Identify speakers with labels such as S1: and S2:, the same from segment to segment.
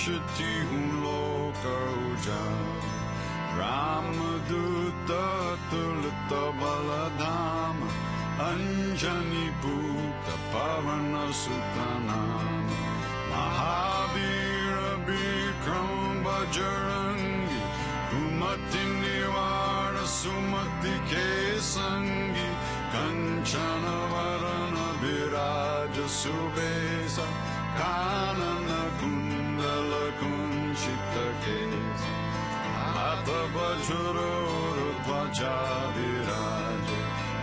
S1: Shati Hun Loka Ujjal Ramadutta Tulita Baladama Anjani Bhuta Pavana Sutanam Mahavira Bikram Bajrangi Kumati Nivara Sumati Kesangi Kanchana Varana Viraja Subesa Kanana Kundala Kunchita Kesa Hatha Vajra Dvaja Viraja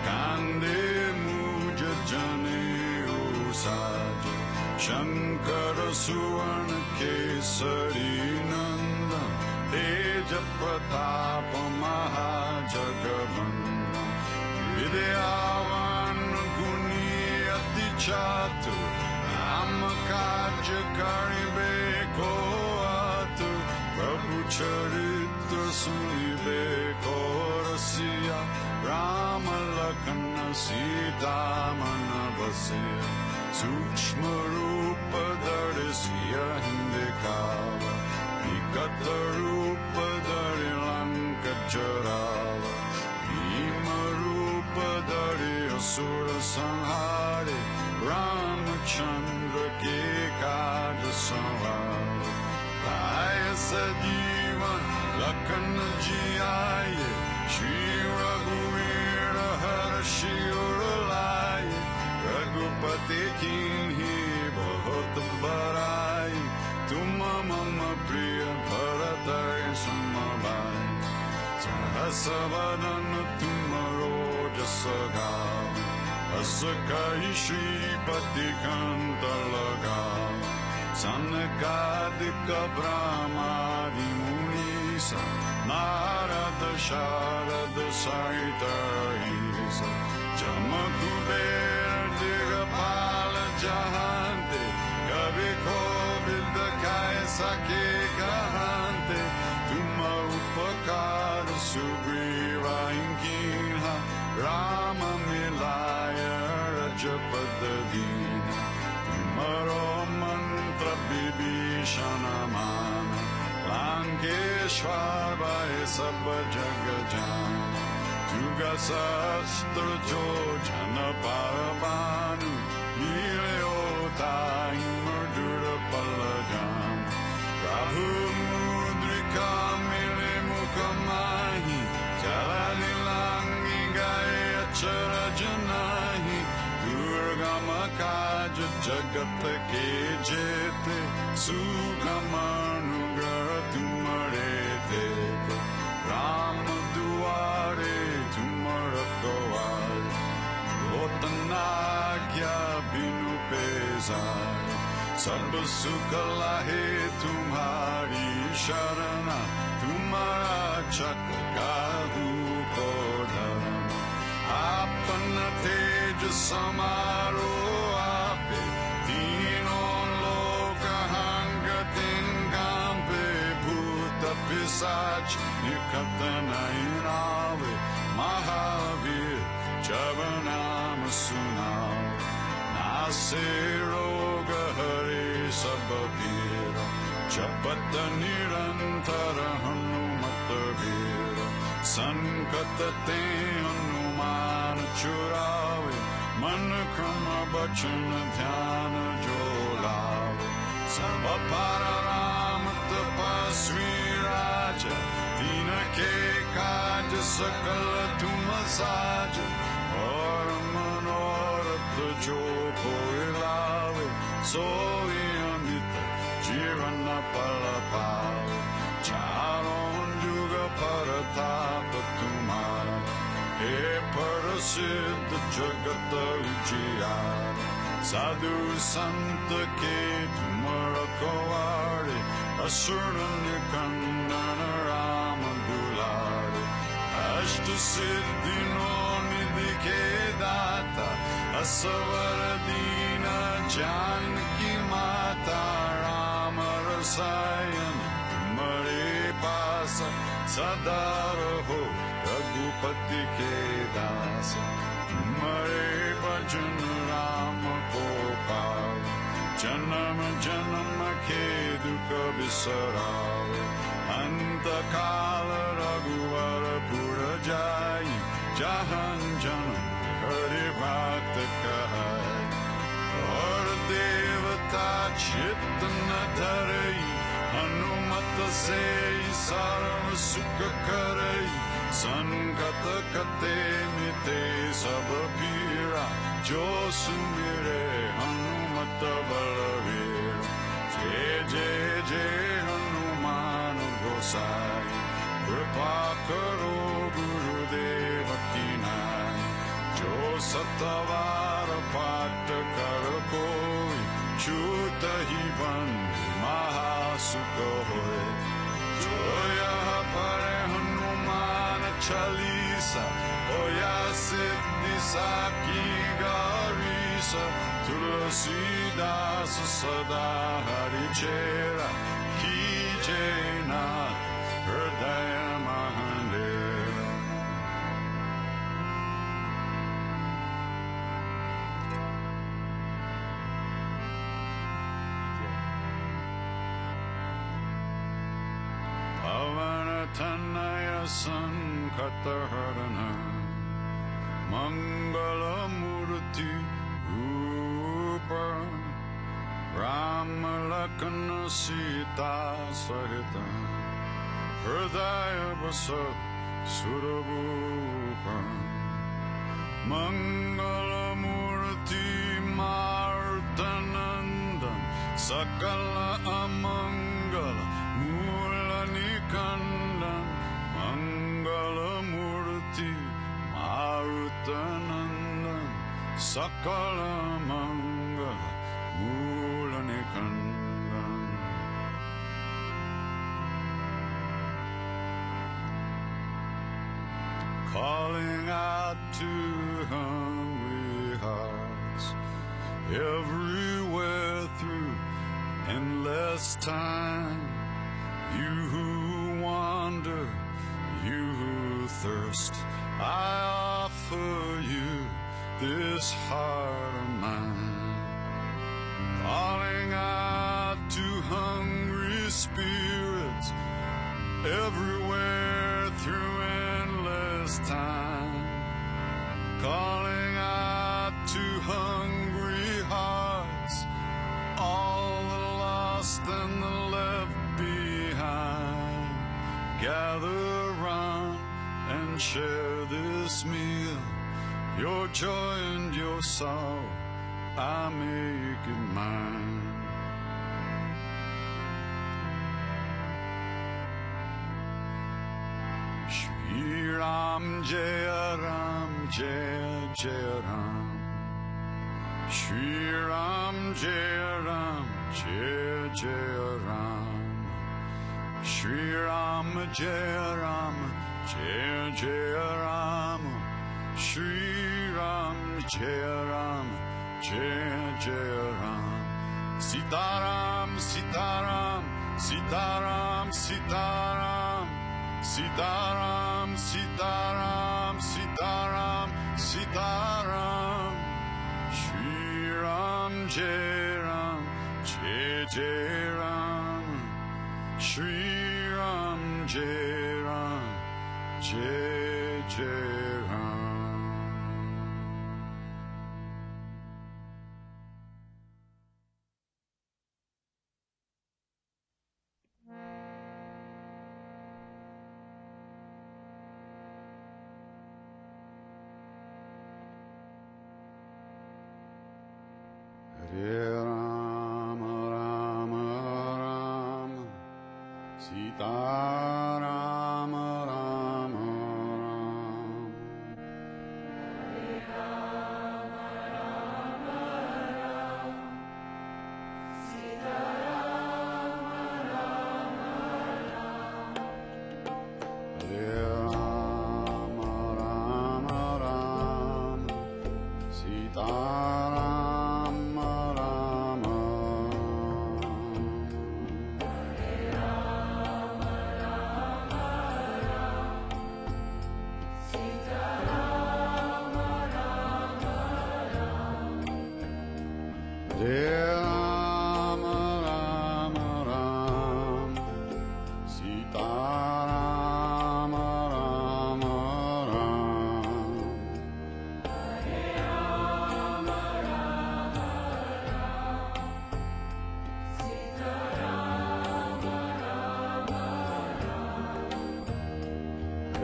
S1: Kande Muja Jane Usaja Shankara Suvarna Kesari Nanda Teja Pratapa Mahajagavanda Vidyavan Guni Ati Chatu Amakaja Karibe Koatu Prabhu Charitra Sunibe Korasiya Rama Lakana Sita Manavasya Sukshma Rupa Darisiya Hindikava Vikata Rupa Dari Lanka Jarava Bhima Rupa Dari Asura Sanhare Ramachandra Ke Kaja Sanhare Raya Sadivan Lakana Jiaye Shri Raghuvira Harshi Uralaye Raghupati Kinhi Bahut Barai Tuma Mama Priya Bharatai Samavai Sahasavadana Tumaro Jasagav Asakai Shri Pati Kanta Lagav Sanakadika Brahmadi Munisa Narada Sharada Saita Isa Jamakuber Digapala Jahante Kaviko Vidakaya Sake Kahante Tuma Upakara Sugriva Inkinha Rama Milaya Rajapadadina Tumaro Mantra Bibhishanamana Lankeshwar Bhai Sabha Jagajana Juga Sastra Jojana Parabhanu Nileota Imardura Palajan Prabhu Mudrika Mile Mukamahi Jalalilangi Gaya Charajanahi Durga Makaja Jagat Ke Jete Sugamanugra Tumarete Rama Duare Tumarataware Otanagya Binu Pesare Sab Sukha Lahe Tumhari Sharana Tumara Chakra Kahu Kodharana Apana Teja Samaro Ape Dino Loka Hangatin Gampe Bhuta Pisach Nikatana Inave Mahavir Javanama Sunav Nase Roga Hare Sabhavira Chapata Nirantara Hanumata Vira Sankatate Hanumana Churave Manakrama Bachana Dhyana Jolave Sabapara Tapasri Raja Dina Ke Kaja Sakala Tumasaja Oramanorata Joko Ilave Sovi Amita Jirana Palapave Charon Yuga Paratapa Tumara He Parasiddha Jagata Ujjiyara Sadhu Santa Ke Tumara Kavari Asura Nikandana Rama Dulari Ashta Siddhi No Nidhi Ke Data Asavaradina Janaki Mata Rama Rasayana Tumare Pasa Sadaraho Raghupati Ke Dasa Tumare Bhajan Rama Gopal Janam janam ke dukha bisarawe anta kala raghuvar pura jai jahan janam hari bhakt kahai aur devata chitna dharai hanumat se sarva sukha karai sankat kate mite sab pira jo sumire hanumat balaveer jai jai jai hanuman gosai kripa karo gurudev ki nai jo satavar paat kar koi chut hi bandhu mahasukh hoy joya pare hanuman chalisa oya siddhi saki garisa tulsi das sada hari chera ki jena hridaya mahandev Tanaya Sankataharana Mangala Murti Rupa Rama Lakana Sita Sahita Hridaya Vasa Surabupa Mangala Murti Martananda Sakala Amangala Mula Nikandan Mangala Murti Marutanandan Sakala Mangala Mula Nikandan Calling out to hungry hearts everywhere through endless time. You who wander, you who thirst, I offer you this heart of mine. Calling out to hungry spirits everywhere through endless time. Calling out to hungry hearts, all the lost and the left behind. Gather round and share this meal. Your joy and your sorrow, I make it mine. Shri Ram Jaya Ram Jaya Jaya Ram Shri Ram Jaya Ram Jaya Jaya Ram Shri Ram Jaya Ram Jaya Jaya Ram Shri Ram Jaya Ram Jaya Jaya Ram Sitaram Sitaram Sitaram Sitaram Sitaram Sitaram Sitaram Sitaram Shri Ram Jai Ram Jai Jai Ram Shri Ram Jai Ram Jai Jai Ram Hare Rama Rama Rama Sita Rama Rama Rama Hare Rama Rama Rama Sita Rama Rama Rama Hare Rama Rama Rama Sita Rama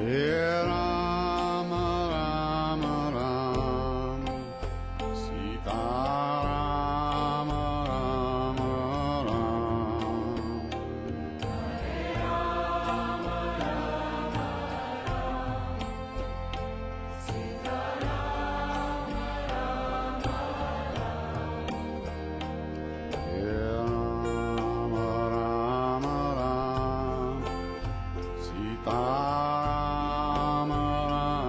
S1: Ram Ram Ram, Sita Ram Ram Ram. Ram Ram Ram, Sita Ram Ram Ram. Ram Ram Ram, Sita Ram Ram Ram.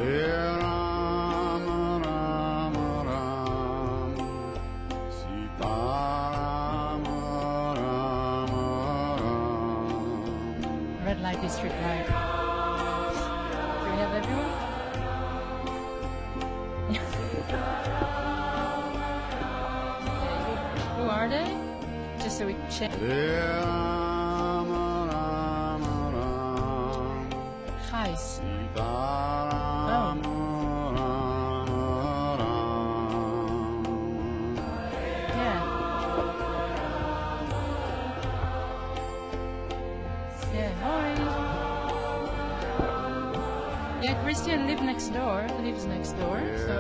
S1: Ram Ram Ram, Sita Ram Ram Ram.
S2: Red light, district light. Do we have everyone? Okay, who are they? Just so we can check.
S1: Ram Ram Ram,
S2: Guys.
S1: Sita Ram Ram Ram.
S2: Yeah. Yeah, hi. Yeah, Christian lives next door, so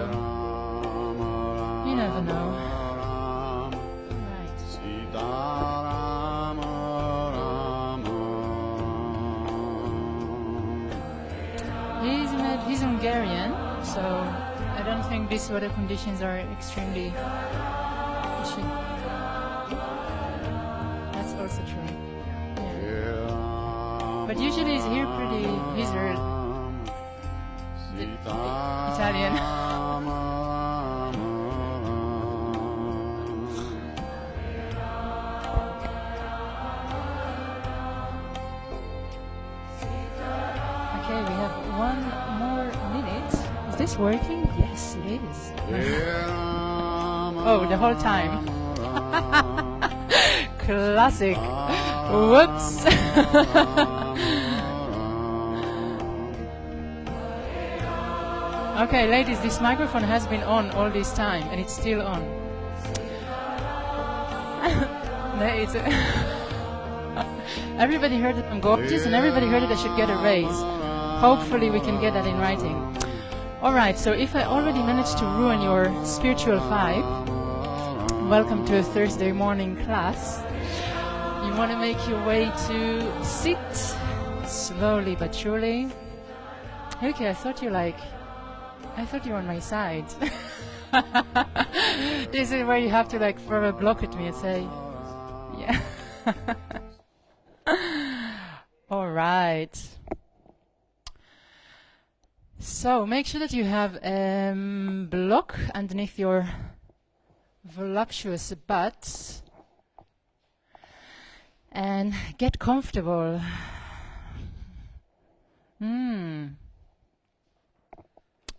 S2: you never know. Right.
S1: Sita Ram Ram Ram.
S2: He's Hungarian, so I don't think these weather conditions are extremely. That's also true. Yeah. But usually he's here pretty. He's early. Italian. Okay, we have 1 more minute. Is this working? Yes, it is. Oh, the whole time. Classic. Whoops. Okay, ladies, this microphone has been on all this time, and it's still on. Everybody heard that I'm gorgeous, and everybody heard that I should get a raise. Hopefully we can get that in writing. Alright, so if I already managed to ruin your spiritual vibe, welcome to a Thursday morning class. You want to make your way to sit, slowly but surely. Okay, I thought you were on my side. This is where you have to throw a block at me and say, yeah. All right. So make sure that you have a block underneath your voluptuous butt and get comfortable.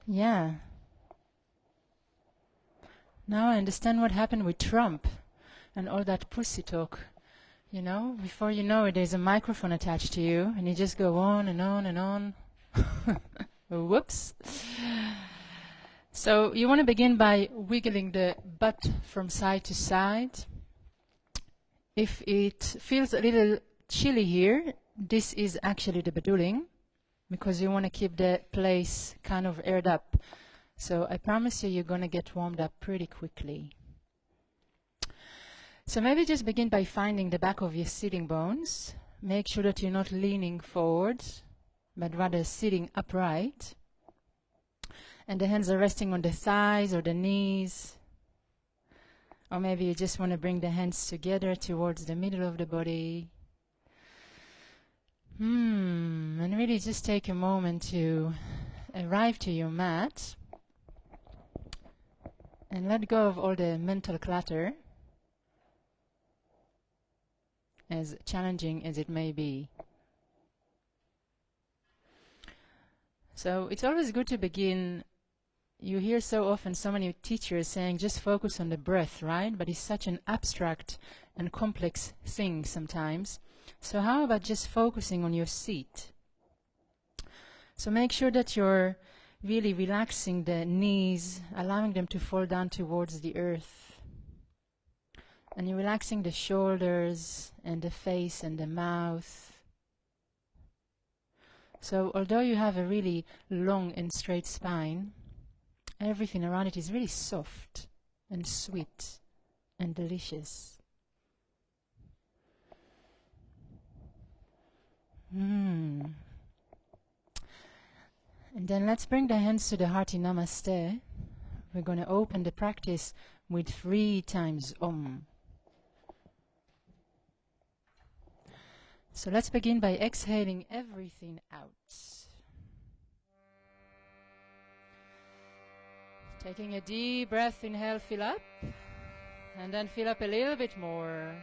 S2: Yeah. Now I understand what happened with Trump and all that pussy talk. You know, before you know it, there's a microphone attached to you, and you just go on and on and on. Whoops. So you want to begin by wiggling the butt from side to side. If it feels a little chilly here, this is actually the beduling, because you want to keep the place kind of aired up. So I promise you, you're going to get warmed up pretty quickly. So maybe just begin by finding the back of your sitting bones. Make sure that you're not leaning forward, but rather sitting upright. And the hands are resting on the thighs or the knees. Or maybe you just want to bring the hands together towards the middle of the body. And really just take a moment to arrive to your mat. And let go of all the mental clutter. as challenging as it may be. So it's always good to begin. You hear so often so many teachers saying just focus on the breath, right? But it's such an abstract and complex thing sometimes. So how about just focusing on your seat? So make sure that you're really relaxing the knees, allowing them to fall down towards the earth. And you're relaxing the shoulders and the face and the mouth. So although you have a really long and straight spine, everything around it is really soft and sweet and delicious. And then let's bring the hands to the heart in Namaste. We're going to open the practice with 3 times Om. So let's begin by exhaling everything out. Taking a deep breath, inhale, fill up, and then fill up a little bit more.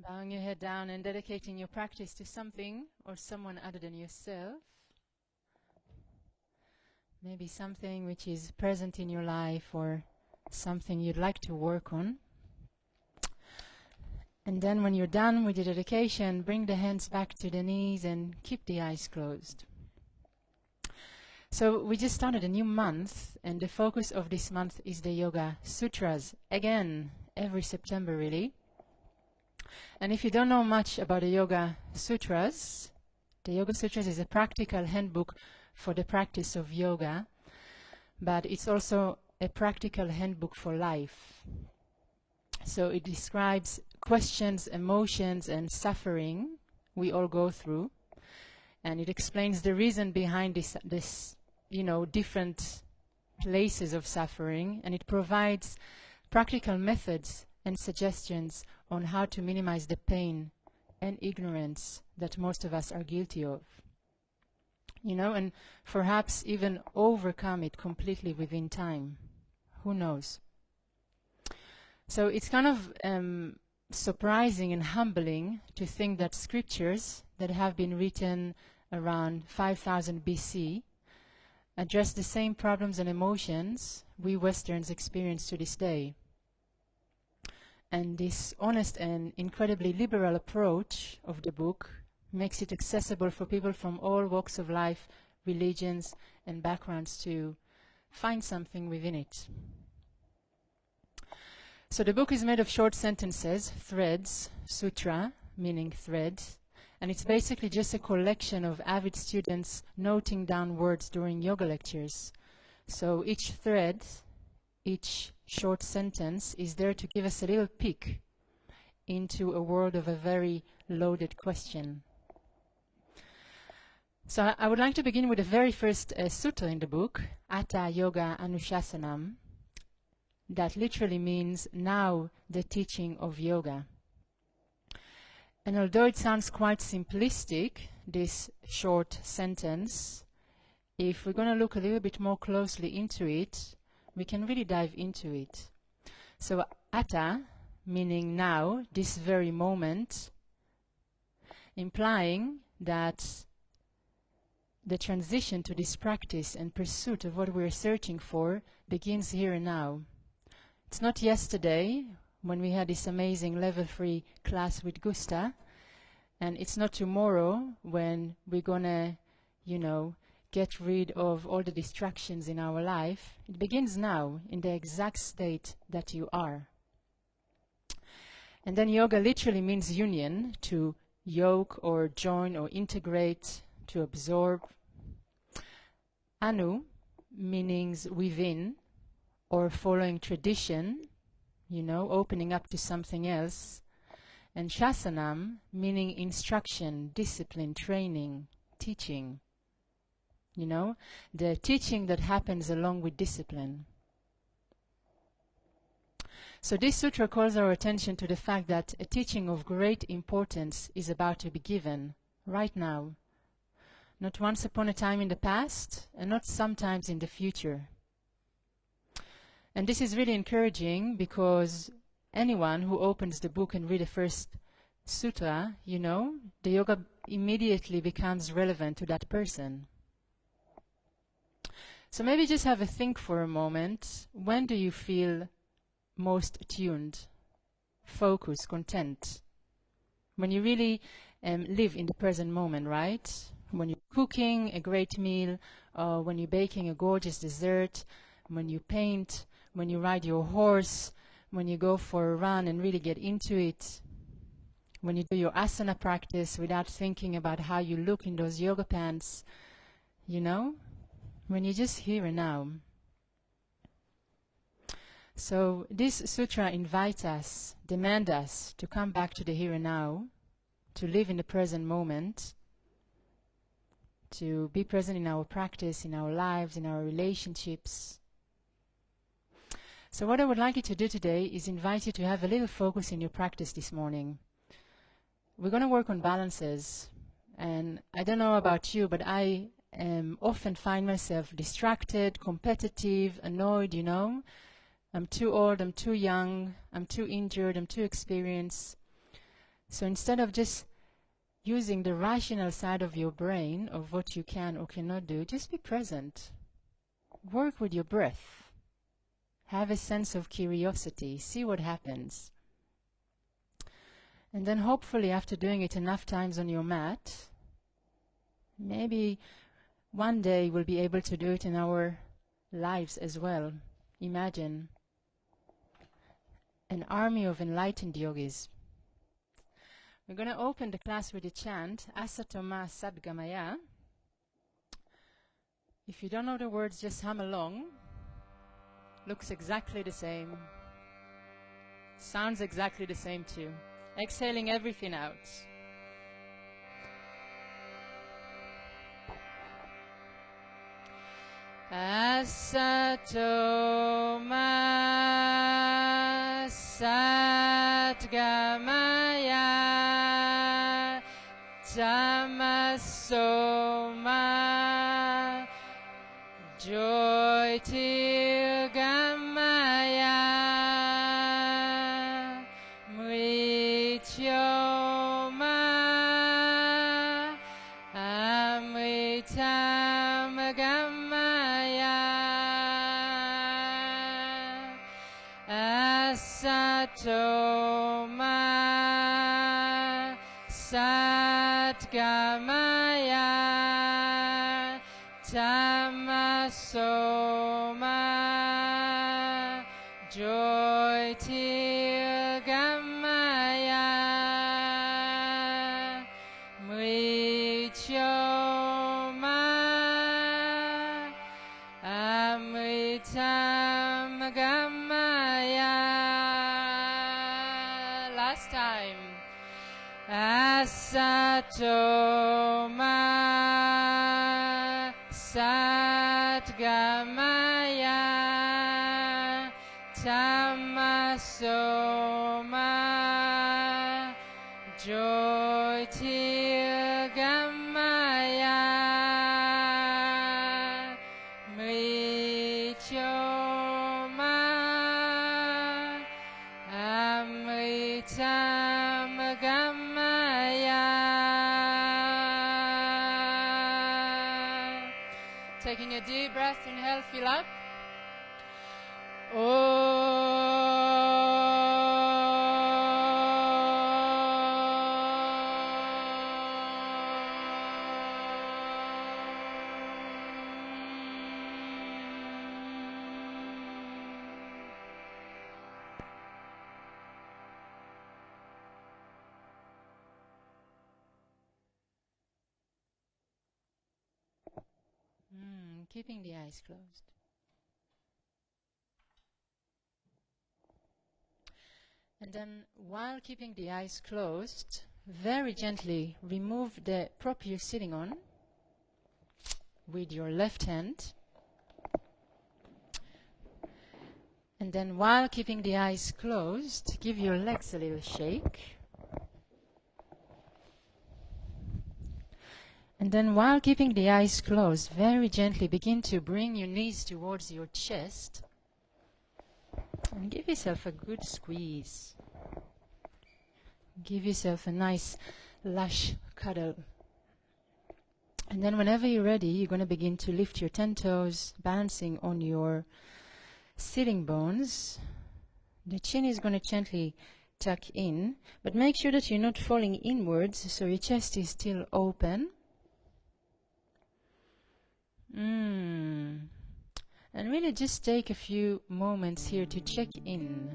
S2: Bowing your head down and dedicating your practice to something or someone other than yourself. Maybe something which is present in your life or something you'd like to work on. And then when you're done with your dedication, bring the hands back to the knees and keep the eyes closed. So we just started a new month, and the focus of this month is the Yoga Sutras. Again, every September really. And if you don't know much about the Yoga Sutras is a practical handbook for the practice of yoga, but it's also a practical handbook for life. So it describes questions, emotions, and suffering we all go through, and it explains the reason behind this different places of suffering, and it provides practical methods and suggestions on how to minimize the pain and ignorance that most of us are guilty of. And perhaps even overcome it completely within time. Who knows? So it's kind of surprising and humbling to think that scriptures that have been written around 5000 BC address the same problems and emotions we Westerns experience to this day. And this honest and incredibly liberal approach of the book makes it accessible for people from all walks of life, religions, and backgrounds to find something within it. So the book is made of short sentences, threads, sutra, meaning thread, and it's basically just a collection of avid students noting down words during yoga lectures. So each thread, each short sentence is there to give us a little peek into a world of a very loaded question. So I would like to begin with the very first sutta in the book, Atta Yoga Anushasanam, that literally means now the teaching of yoga. And although it sounds quite simplistic, this short sentence, if we're going to look a little bit more closely into it, we can really dive into it. So Atta, meaning now, this very moment, implying that the transition to this practice and pursuit of what we're searching for begins here and now. It's not yesterday when we had this amazing level 3 class with Gusta. And it's not tomorrow when we're gonna, you know, get rid of all the distractions in our life. It begins now, in the exact state that you are. And then yoga literally means union, to yoke or join or integrate, to absorb. Anu, meanings within, or following tradition, you know, opening up to something else. And shasanam, meaning instruction, discipline, training, teaching. You know, the teaching that happens along with discipline. So this sutra calls our attention to the fact that a teaching of great importance is about to be given right now. Not once upon a time in the past, and not sometimes in the future. And this is really encouraging because anyone who opens the book and read the first sutra, you know, the yoga immediately becomes relevant to that person. So maybe just have a think for a moment. When do you feel most attuned, focused, content? When you really live in the present moment, right? When you're cooking a great meal, or when you're baking a gorgeous dessert, when you paint, when you ride your horse, when you go for a run and really get into it, when you do your asana practice without thinking about how you look in those yoga pants, you know? When you're just here and now. So this sutra invites us, demands us to come back to the here and now, to live in the present moment, to be present in our practice, in our lives, in our relationships. So what I would like you to do today is invite you to have a little focus in your practice this morning. We're going to work on balances. And I don't know about you, but I often find myself distracted, competitive, annoyed, you know. I'm too old, I'm too young, I'm too injured, I'm too experienced. So instead of just using the rational side of your brain of what you can or cannot do, just be present. Work with your breath. Have a sense of curiosity. See what happens. And then hopefully after doing it enough times on your mat, maybe one day we'll be able to do it in our lives as well. Imagine an army of enlightened yogis. We're going to open the class with a chant, Asatoma Sadgamaya. If you don't know the words, just hum along. Looks exactly the same. Sounds exactly the same too. Exhaling everything out. Asatoma Satgamaya Tamasoma Joy till Gamaya Mrityoma Amritam Gamaya Asatoma Satgamaya Tamasoma Joy till Gamaya Mrityoma Amritam Gamaya. Last time. Asatoma Satgamaya Tamasoma Joy till Gamaya Mrityoma Amritam Gamaya. Taking a deep breath, inhale, fill up. Om Keeping the eyes closed. And then, while keeping the eyes closed, very gently remove the prop you're sitting on with your left hand. And then, while keeping the eyes closed, give your legs a little shake. And then, while keeping the eyes closed, very gently begin to bring your knees towards your chest. And give yourself a good squeeze. Give yourself a nice, lush cuddle. And then whenever you're ready, you're going to begin to lift your 10 toes, balancing on your sitting bones. The chin is going to gently tuck in, but make sure that you're not falling inwards, so your chest is still open. And really just take a few moments here to check in.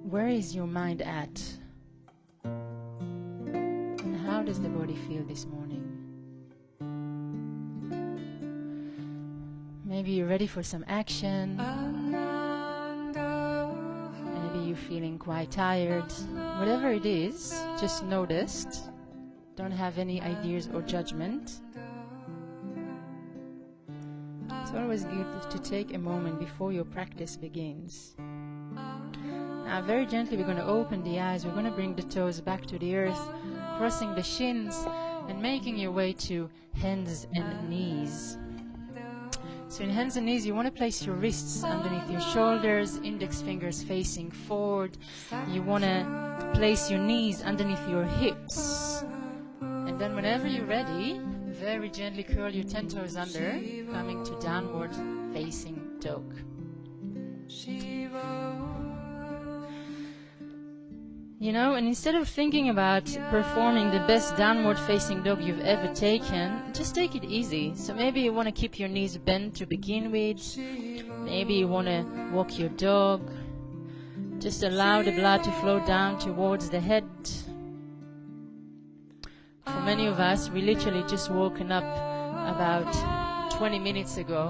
S2: Where is your mind at? And how does the body feel this morning? Maybe you're ready for some action. Maybe you're feeling quite tired. Whatever it is, just notice. Don't have any ideas or judgment. It's always good to take a moment before your practice begins. Now, very gently, we're going to open the eyes. We're going to bring the toes back to the earth, crossing the shins and making your way to hands and knees. So in hands and knees, you want to place your wrists underneath your shoulders, index fingers facing forward. You want to place your knees underneath your hips. And then whenever you're ready, very gently curl your 10 toes under, coming to downward facing dog. You know, and instead of thinking about performing the best downward facing dog you've ever taken, just take it easy. So maybe you want to keep your knees bent to begin with. Maybe you want to walk your dog. Just allow the blood to flow down towards the head. For many of us, we literally just woken up about 20 minutes ago.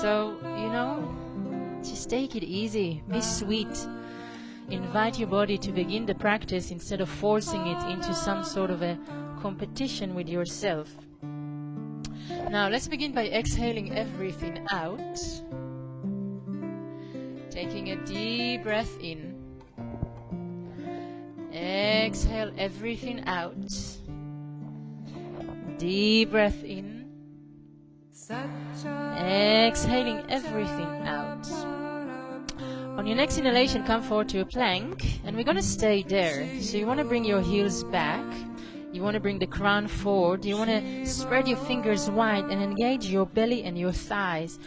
S2: So, you know, just take it easy. Be sweet. Invite your body to begin the practice instead of forcing it into some sort of a competition with yourself. Now, let's begin by exhaling everything out. Taking a deep breath in. Exhale everything out. Deep breath in. Exhaling everything out. On your next inhalation, come forward to a plank, and we're going to stay there. So you want to bring your heels back. You want to bring the crown forward. You want to spread your fingers wide and engage your belly and your thighs.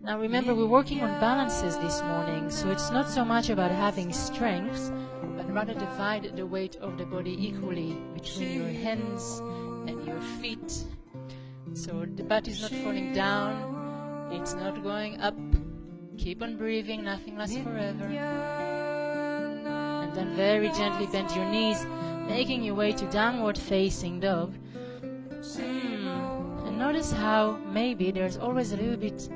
S2: Now remember, we're working on balances this morning, so it's not so much about having strength, but rather divide the weight of the body equally between your hands and your feet. So the butt is not falling down, it's not going up. Keep on breathing, nothing lasts forever. And then very gently bend your knees, making your way to downward facing dog. And notice how maybe there's always a little bit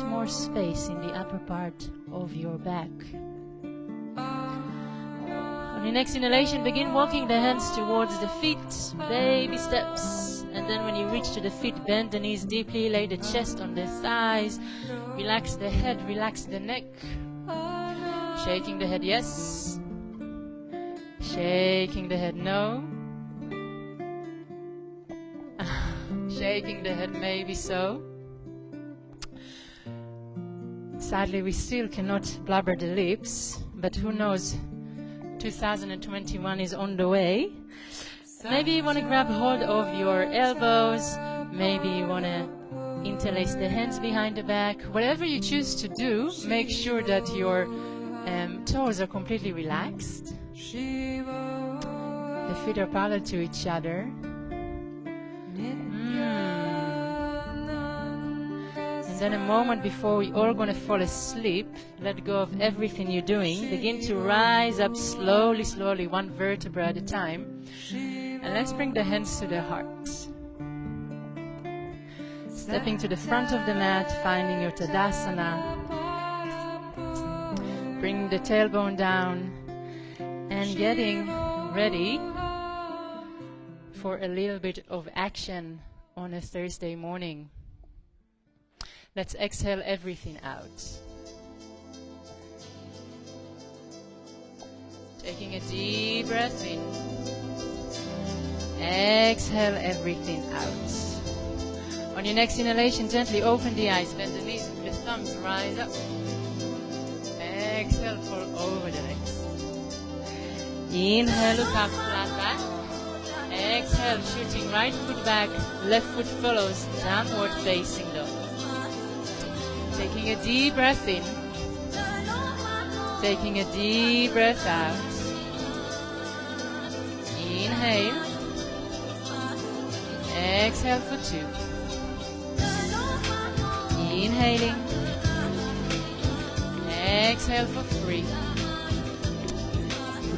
S2: more space in the upper part of your back. On your next inhalation, begin walking the hands towards the feet, baby steps. And then when you reach to the feet, bend the knees deeply, lay the chest on the thighs, relax the head, relax the neck. Shaking the head, yes. Shaking the head, no. Shaking the head, maybe so. Sadly, we still cannot blubber the lips, but who knows, 2021 is on the way. Maybe you want to grab hold of your elbows, maybe you want to interlace the hands behind the back. Whatever you choose to do, make sure that your toes are completely relaxed. The feet are parallel to each other. And then a moment before we're all going to fall asleep, let go of everything you're doing. Begin to rise up slowly, slowly, one vertebra at a time. And let's bring the hands to the heart. Stepping to the front of the mat, finding your Tadasana. Bring the tailbone down and getting ready for a little bit of action on a Thursday morning. Let's exhale everything out. Taking a deep breath in. Exhale everything out. On your next inhalation, gently open the eyes, bend the knees with the thumbs, rise up. Exhale, fall over the legs. Inhale, look up, flat back. Exhale, shooting right foot back, left foot follows, downward facing dog. Taking a deep breath in. Taking a deep breath out. Inhale. Exhale for 2. Inhaling. Exhale for 3.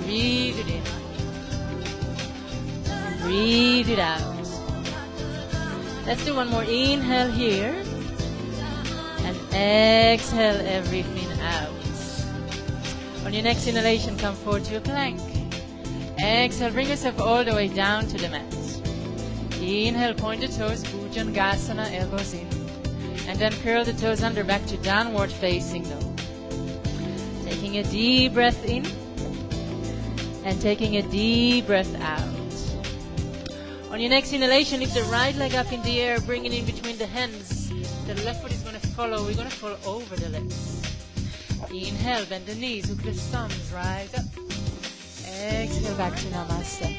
S2: Breathe it in. Breathe it out. Let's do one more. Inhale here. And exhale everything out. On your next inhalation, come forward to a plank. Exhale, bring yourself all the way down to the mat. Inhale, point the toes, Bhujangasana, elbows in. And then curl the toes under, back to downward facing dog. Taking a deep breath in. And taking a deep breath out. On your next inhalation, lift the right leg up in the air, bring it in between the hands. The left foot is going to follow. We're going to fall over the legs. Inhale, bend the knees, hook the thumbs, rise up. Exhale, back to Namaste.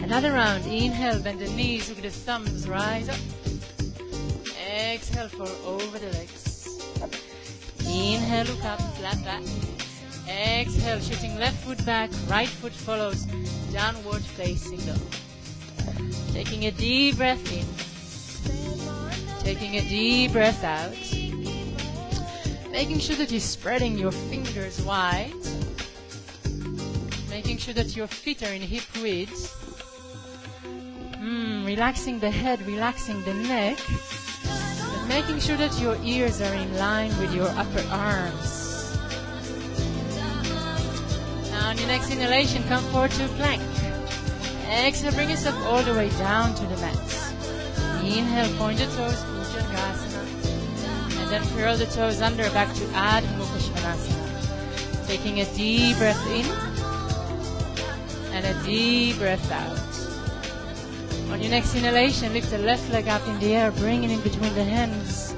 S2: Another round. Inhale, bend the knees, hook the thumbs, rise up. Exhale, fall over the legs. Inhale, look up, flat back. Exhale, shooting left foot back, right foot follows, downward facing dog. Taking a deep breath in. Taking a deep breath out. Making sure that you're spreading your fingers wide. Making sure that your feet are in hip width. Relaxing the head, relaxing the neck. And making sure that your ears are in line with your upper arms. Now on your next inhalation, come forward to a plank. Exhale, bring yourself all the way down to the mat. Inhale, point the toes, Bhujangasana. And then curl the toes under, back to Adho Mukha Svanasana. Taking a deep breath in. And a deep breath out. On your next inhalation, lift the left leg up in the air, bring it in between the hands.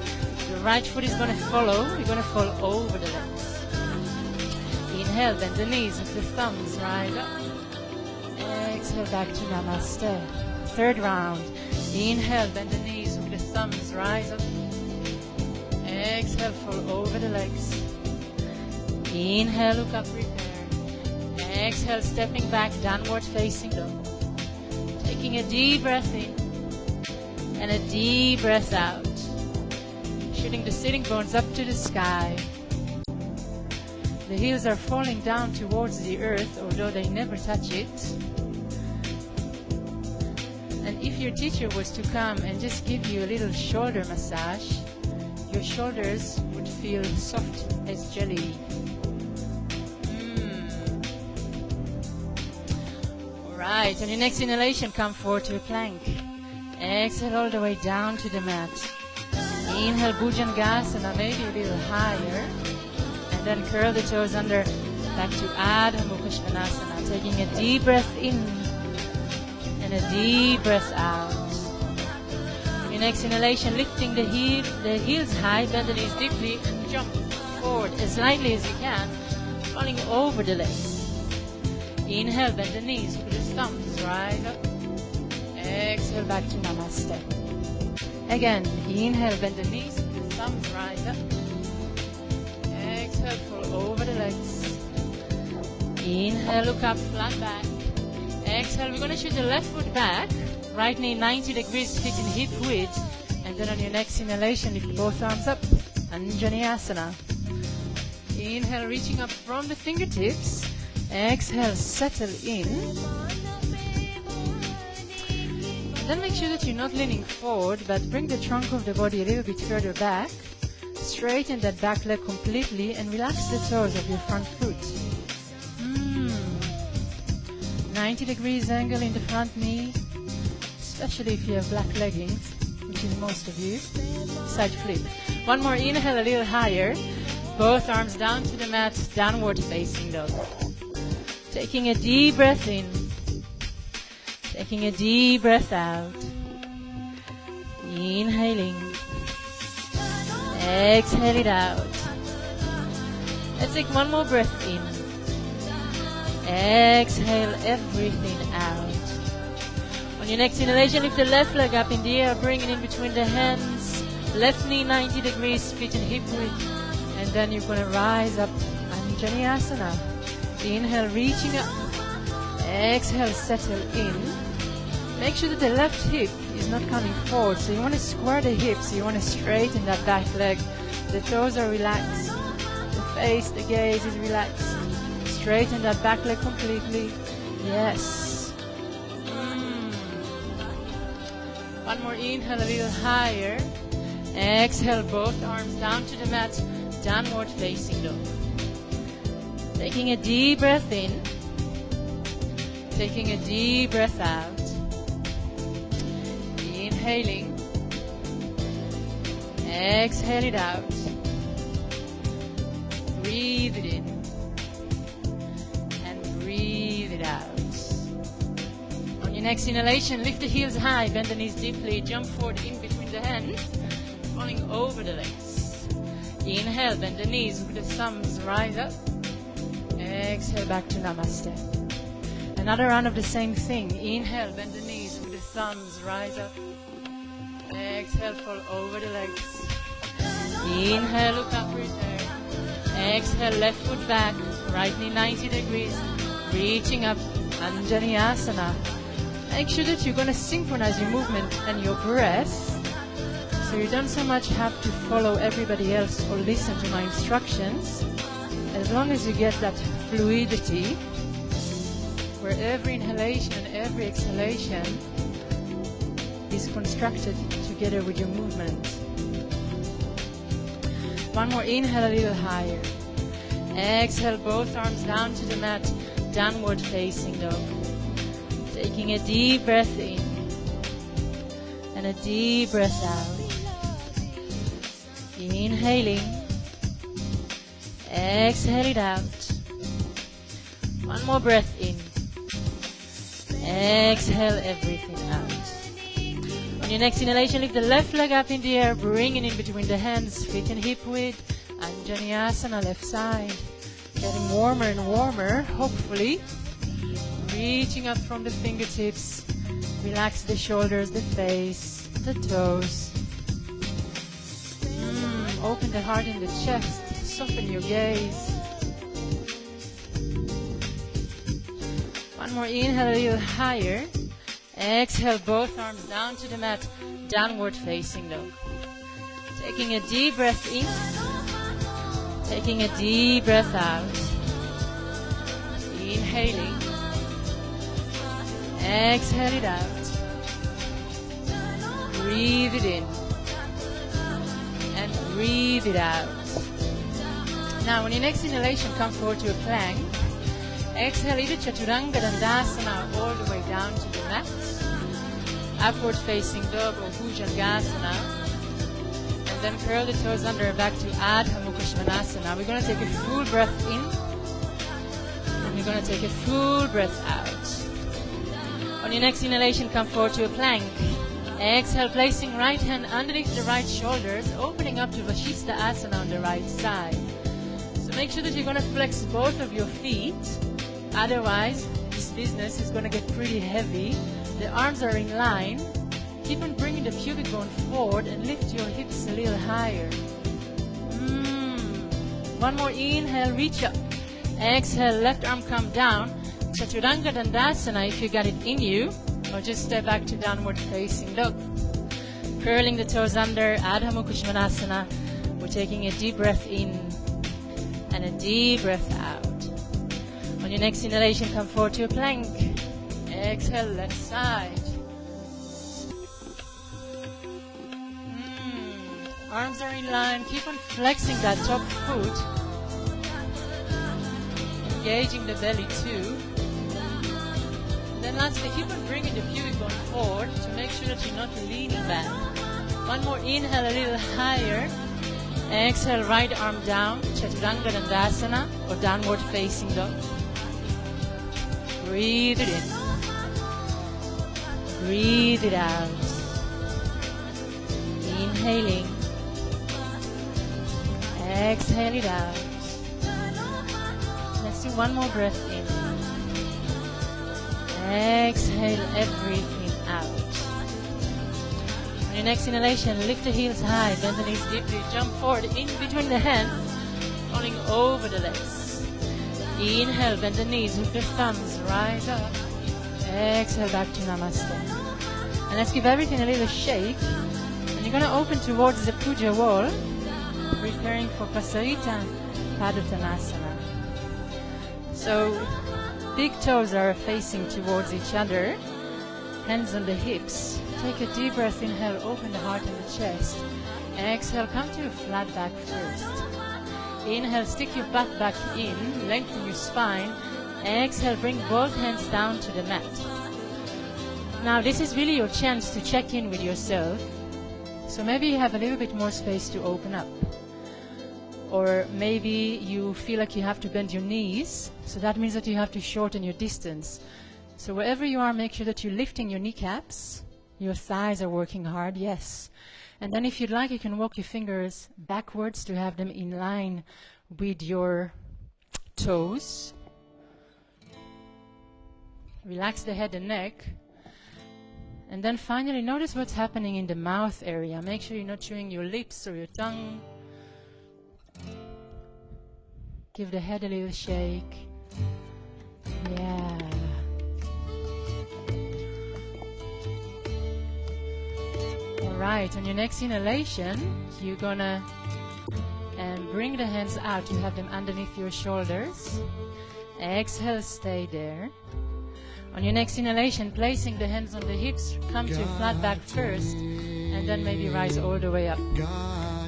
S2: The right foot is going to follow. You're going to fall over the legs. Inhale, bend the knees with the thumbs, rise up. Exhale, back to Namaste. Third round. Inhale, bend the knees with the thumbs, rise up. Exhale, fall over the legs. Inhale, look up, prepare. Exhale, stepping back, downward facing dog. Taking a deep breath in. And a deep breath out. Shooting the sitting bones up to the sky. The heels are falling down towards the earth, although they never touch it. And if your teacher was to come and just give you a little shoulder massage, your shoulders would feel soft as jelly. Alright, on your next inhalation, come forward to a plank. Exhale all the way down to the mat. Inhale, Bhujangasana, maybe a little higher. And then curl the toes under, back to Adho Mukha Svanasana. Taking a deep breath in. And a deep breath out. On your next inhalation, lifting the heels high, bend the knees deeply, and jump forward as lightly as you can, falling over the legs. Inhale, bend the knees, with the thumbs, rise up. Exhale, back to Namaste. Again, inhale, bend the knees, with the thumbs, rise up. Exhale, fall over the legs. Inhale, look up, flat back. Exhale, we're going to shoot the left foot back. Right knee 90 degrees, feet in hip width. And then on your next inhalation, lift both arms up. Anjaneyasana. Inhale, reaching up from the fingertips. Exhale, settle in. then make sure that you're not leaning forward, but bring the trunk of the body a little bit further back. Straighten that back leg completely and relax the toes of your front foot. 90 degrees angle in the front knee, especially if you have black leggings, which is most of you. Side flip. One more inhale, a little higher. Both arms down to the mat, downward facing dog. Taking a deep breath in. Taking a deep breath out. Inhaling. Exhale it out. Let's take one more breath in. Exhale everything out. On your next inhalation, lift the left leg up in the air, bring it in between the hands. Left knee 90 degrees, feet and hip width. And then you're going to rise up, Anjaneyasana. Inhale, reaching up. Exhale, settle in. Make sure that the left hip is not coming forward. So you want to square the hips. You want to straighten that back leg. The toes are relaxed. The face, the gaze is relaxed. Straighten that back leg completely. Yes. One more inhale, a little higher. Exhale, both arms down to the mat. Downward facing dog. Taking a deep breath in. Taking a deep breath out. Inhaling. Exhale it out. Breathe it in. And breathe it out. On your next inhalation, lift the heels high, bend the knees deeply, jump forward in between the hands, falling over the legs. Inhale, bend the knees with the thumbs, rise up. Exhale, back to Namaste. Another round of the same thing. Inhale, bend the knees with the thumbs, rise up. Exhale, fall over the legs. Inhale, look up, return. Exhale, left foot back, right knee 90 degrees, reaching up, Anjaneyasana. Make sure that you're going to synchronize your movement and your breath, so you don't so much have to follow everybody else or listen to my instructions, as long as you get that fluidity, where every inhalation and every exhalation is constructed together with your movement. One more inhale, a little higher. Exhale, both arms down to the mat, downward facing dog. Taking a deep breath in and a deep breath out. Inhaling. Exhale it out. One more breath in. Exhale everything out. On your next inhalation, lift the left leg up in the air, bringing in between the hands, feet and hip width. Anjaneyasana, left side. Getting warmer and warmer, hopefully. Reaching up from the fingertips. Relax the shoulders, the face, the toes. Open the heart in the chest. Soften your gaze. One more inhale, a little higher. Exhale, both arms down to the mat, downward facing dog. Taking a deep breath in. Taking a deep breath out. Inhaling. Exhale it out. Breathe it in. And breathe it out. Now, on your next inhalation, come forward to a plank. Exhale, either Chaturanga Dandasana all the way down to the mat. Upward facing dog or Bhujangasana. And then curl the toes under back to Adho Mukha Svanasana. We're going to take a full breath in. And we're going to take a full breath out. On your next inhalation, come forward to a plank. Exhale, placing right hand underneath the right shoulders, opening up to Vashista Asana on the right side. So make sure that you're going to flex both of your feet. Otherwise, this business is going to get pretty heavy. The arms are in line. Keep on bringing the pubic bone forward and lift your hips a little higher. One more inhale, reach up. Exhale, left arm come down. Chaturanga Dandasana if you got it in you. Or just step back to downward facing dog. Curling the toes under, Adho Mukha Svanasana. We're taking a deep breath in and a deep breath out. On your next inhalation, come forward to a plank. Exhale, left side. Arms are in line. Keep on flexing that top foot. Engaging the belly too. And then lastly, keep on bringing the pubic bone forward to make sure that you're not leaning back. One more inhale, a little higher. Exhale, right arm down, Chaturanga Dandasana or downward facing dog. Breathe it in. Breathe it out. Inhaling. Exhale it out. Let's do one more breath in. Exhale everything out. On your next inhalation, lift the heels high, bend the knees deeply, jump forward in between the hands, rolling over the legs. Inhale, bend the knees, hook the thumbs, rise up. Exhale, back to Namaste. And let's give everything a little shake. And you're going to open towards the puja wall, preparing for Pasarita Padottanasana. So, big toes are facing towards each other, hands on the hips. Take a deep breath, inhale, open the heart and the chest. Exhale, come to a flat back first. Inhale, stick your butt back in, lengthen your spine. Exhale, bring both hands down to the mat. Now this is really your chance to check in with yourself. So maybe you have a little bit more space to open up. Or maybe you feel like you have to bend your knees, so that means that you have to shorten your distance. So wherever you are, make sure that you're lifting your kneecaps. Your thighs are working hard, yes. And then if you'd like, you can walk your fingers backwards to have them in line with your toes. Relax the head and neck. And then finally, notice what's happening in the mouth area. Make sure you're not chewing your lips or your tongue. Give the head a little shake. Yeah. Alright, on your next inhalation, you're gonna bring the hands out. You have them underneath your shoulders. Exhale, stay there. On your next inhalation, placing the hands on the hips, come to a flat back first, and then maybe rise all the way up.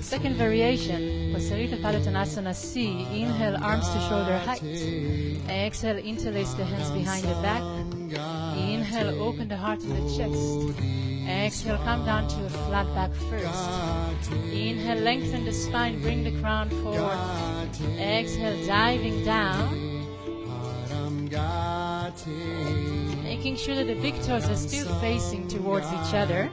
S2: Second variation, Pasarita Padottanasana C. Inhale, arms to shoulder height. Exhale, interlace the hands behind the back. Inhale, open the heart and the chest. Exhale, come down to a flat back first. Inhale, lengthen the spine, bring the crown forward. Exhale, diving down. Making sure that the big toes are still facing towards each other.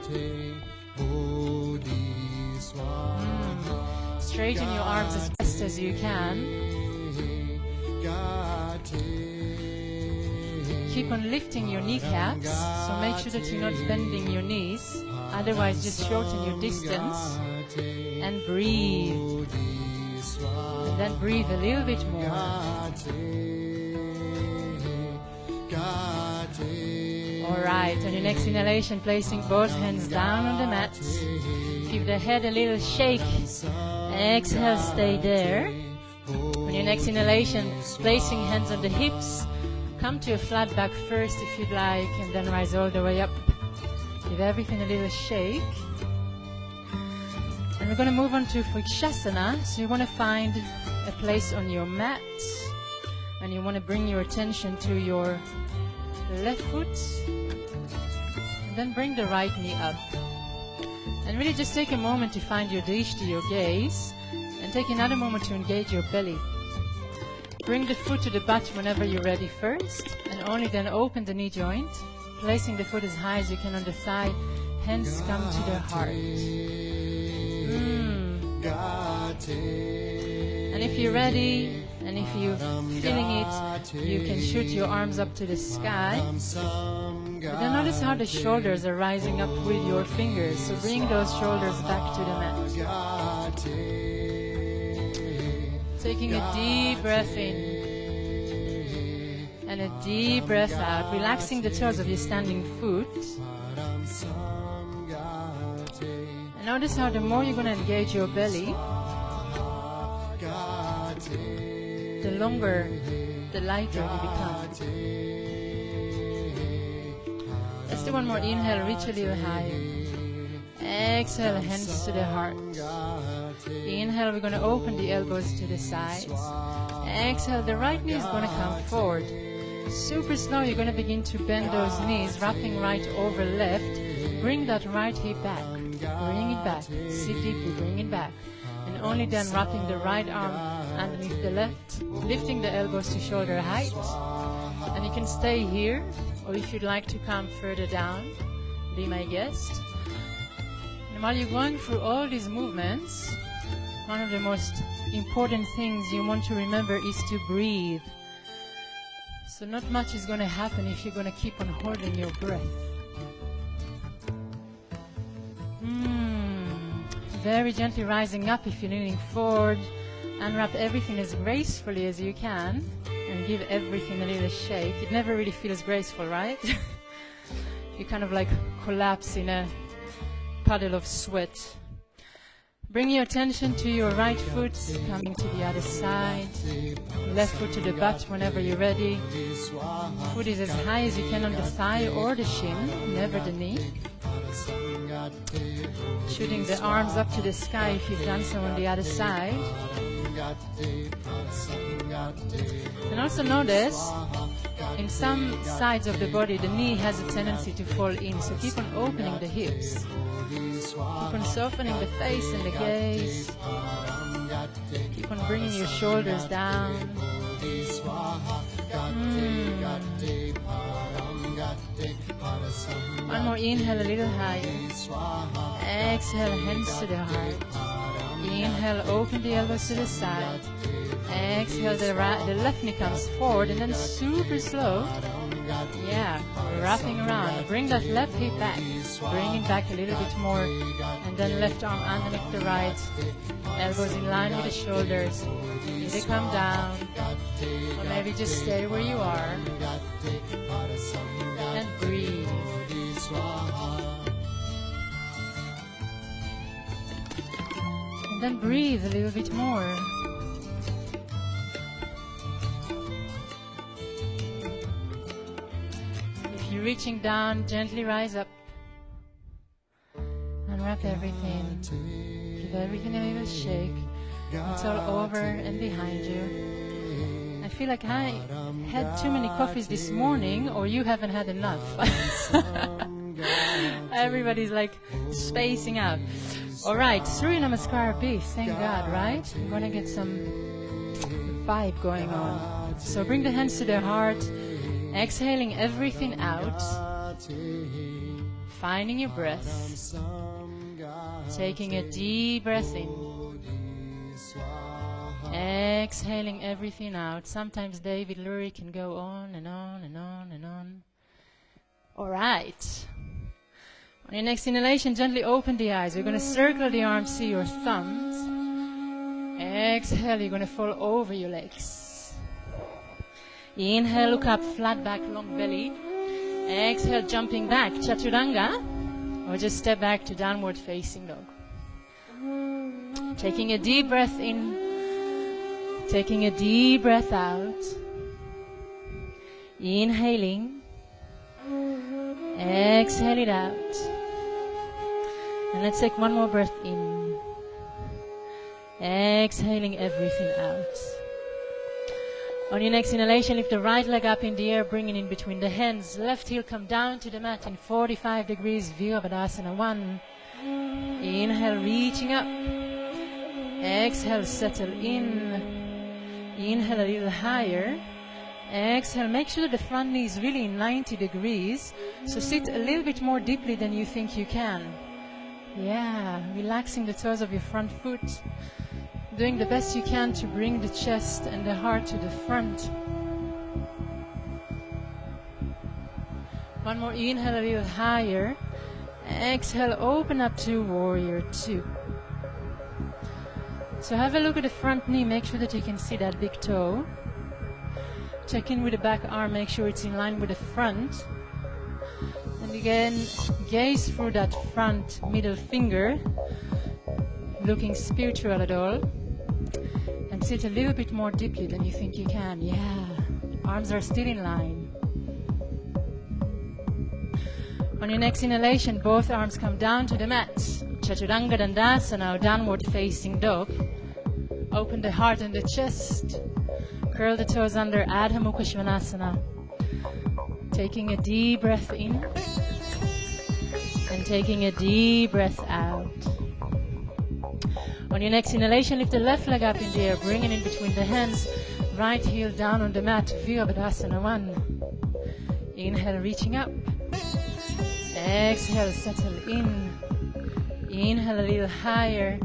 S2: Straighten your arms as best as you can. Keep on lifting your kneecaps, so make sure that you're not bending your knees, otherwise just shorten your distance. And breathe. And then breathe a little bit more. Alright, on your next inhalation, placing both hands down on the mat. Give the head a little shake. Exhale, stay there. On your next inhalation, placing hands on the hips. Come to a flat back first if you'd like, and then rise all the way up. Give everything a little shake. And we're going to move on to Vrikshasana. So you want to find a place on your mat. And you want to bring your attention to your left foot. And then bring the right knee up. And really just take a moment to find your drishti, your gaze. And take another moment to engage your belly. Bring the foot to the butt whenever you're ready first. And only then open the knee joint. Placing the foot as high as you can on the thigh. Hands come to the heart. And if you're ready, and if you're feeling it, you can shoot your arms up to the sky. But then notice how the shoulders are rising up with your fingers. So bring those shoulders back to the mat. Taking a deep breath in. And a deep breath out. Relaxing the toes of your standing foot. And notice how the more you're going to engage your belly, the longer, the lighter you become. Let's do one more inhale, reach a little high. Exhale, hands to the heart. Inhale, we're going to open the elbows to the sides. Exhale, the right knee is going to come forward. Super slow, you're going to begin to bend those knees, wrapping right over left. Bring that right hip back. Bring it back. Sit deeply, bring it back. And only then wrapping the right arm underneath the left, lifting the elbows to shoulder height. And you can stay here, or if you'd like to come further down, be my guest. And while you're going through all these movements, one of the most important things you want to remember is to breathe. So not much is going to happen if you're going to keep on holding your breath. Very gently rising up if you're leaning forward. Unwrap everything as gracefully as you can and give everything a little shake. It never really feels graceful, right? You kind of like collapse in a puddle of sweat. Bring your attention to your right foot, coming to the other side. Left foot to the butt whenever you're ready. Foot is as high as you can on the thigh or the shin, never the knee. Shooting the arms up to the sky if you've done so on the other side. And also notice, in some sides of the body, the knee has a tendency to fall in, so keep on opening the hips. Keep on softening the face and the gaze. Keep on bringing your shoulders down. One more inhale, a little higher. Exhale, hands to the heart. Inhale, open the elbows to the side. Exhale, the left knee comes forward, and then super slow. Yeah, wrapping around. Bring that left hip back. Bring it back a little bit more. And then left arm underneath the right. Elbows in line with the shoulders. Either come down, or maybe just stay where you are. And breathe. And then breathe a little bit more. If you're reaching down, gently rise up. Unwrap everything. Give everything a little shake. It's all over and behind you. I feel like I had too many coffees this morning, or you haven't had enough. Everybody's like spacing out. All right, Surya Namaskar B, thank God, right? We're going to get some vibe going on. So bring the hands to the heart, exhaling everything out, finding your breath, taking a deep breath in. Exhaling everything out. Sometimes David Lurie can go on and on and on and on. All right. On your next inhalation, gently open the eyes. We're going to circle the arms, see your thumbs. Exhale, you're going to fall over your legs. Inhale, look up, flat back, long belly. Exhale, jumping back, chaturanga. Or just step back to downward facing dog. Taking a deep breath in. Taking a deep breath out. Inhaling. Exhale it out. And let's take one more breath in. Exhaling everything out. On your next inhalation, lift the right leg up in the air, bring it in between the hands. Left heel come down to the mat in 45 degrees, Virabhadasana 1. Inhale, reaching up. Exhale, settle in. Inhale a little higher. Exhale, make sure that the front knee is really in 90 degrees. So sit a little bit more deeply than you think you can. Yeah, relaxing the toes of your front foot. Doing the best you can to bring the chest and the heart to the front. One more inhale, a little higher. Exhale, open up to warrior 2. So have a look at the front knee, make sure that you can see that big toe. Check in with the back arm, make sure it's in line with the front. And again, gaze through that front middle finger, looking spiritual at all. And sit a little bit more deeply than you think you can. Yeah, arms are still in line. On your next inhalation, both arms come down to the mat. Chaturanga Dandasana, or downward facing dog. Open the heart and the chest. Curl the toes under, Adho Mukha Svanasana. Taking a deep breath in. And taking a deep breath out. On your next inhalation, lift the left leg up in the air, bring it in between the hands. Right heel down on the mat, Virabhadasana 1. Inhale, reaching up. Exhale, settle in. Inhale a little higher.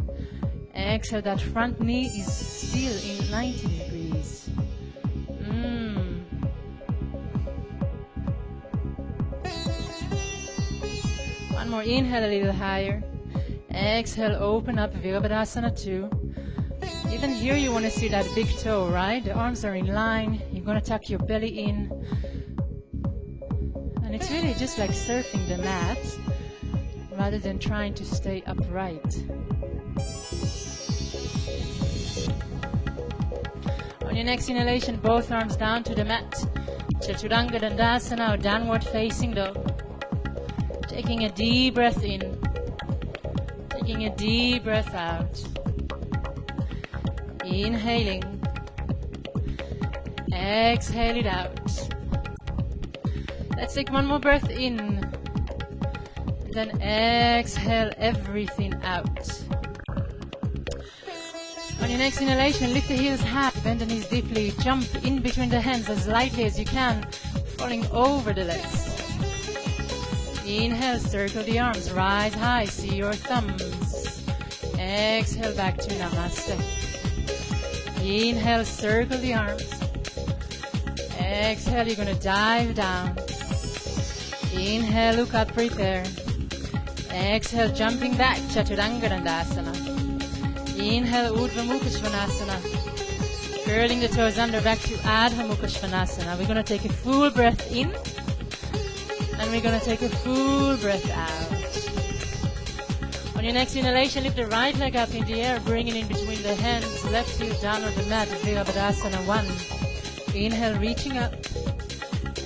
S2: Exhale, that front knee is still in 90 degrees. One more, inhale a little higher. Exhale, open up, Virabhadasana 2. Even here you want to see that big toe, right? The arms are in line. You're going to tuck your belly in. And it's really just like surfing the mat rather than trying to stay upright. On your next inhalation, both arms down to the mat. Chaturanga Dandasana, or downward facing dog. Taking a deep breath in. Taking a deep breath out. Inhaling. Exhale it out. Let's take one more breath in. And then exhale everything out. On your next inhalation, lift the heels high, bend the knees deeply, jump in between the hands as lightly as you can, falling over the legs. Inhale, circle the arms, rise high, see your thumbs. Exhale, back to Namaste. Inhale, circle the arms. Exhale, you're going to dive down. Inhale, look up, prepare. Exhale, jumping back, Chaturanga Dandasana. Inhale, Urdhva Mukha Svanasana. Curling the toes under, back to Adho Mukha Svanasana. We're going to take a full breath in. And we're going to take a full breath out. On your next inhalation, lift the right leg up in the air, bring it in between the hands, left heel down on the mat, Virabhadasana 1. Inhale, reaching up.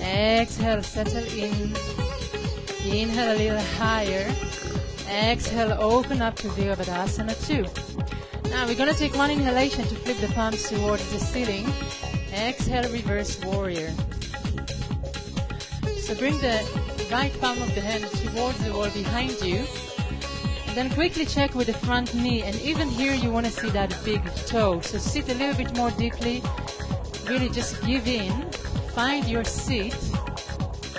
S2: Exhale, settle in. Inhale a little higher. Exhale, open up to Virabhadasana 2. Now we're going to take one inhalation to flip the palms towards the ceiling. Exhale, reverse warrior. So bring the right palm of the hand towards the wall behind you. And then quickly check with the front knee. And even here you want to see that big toe. So sit a little bit more deeply. Really just give in. Find your seat.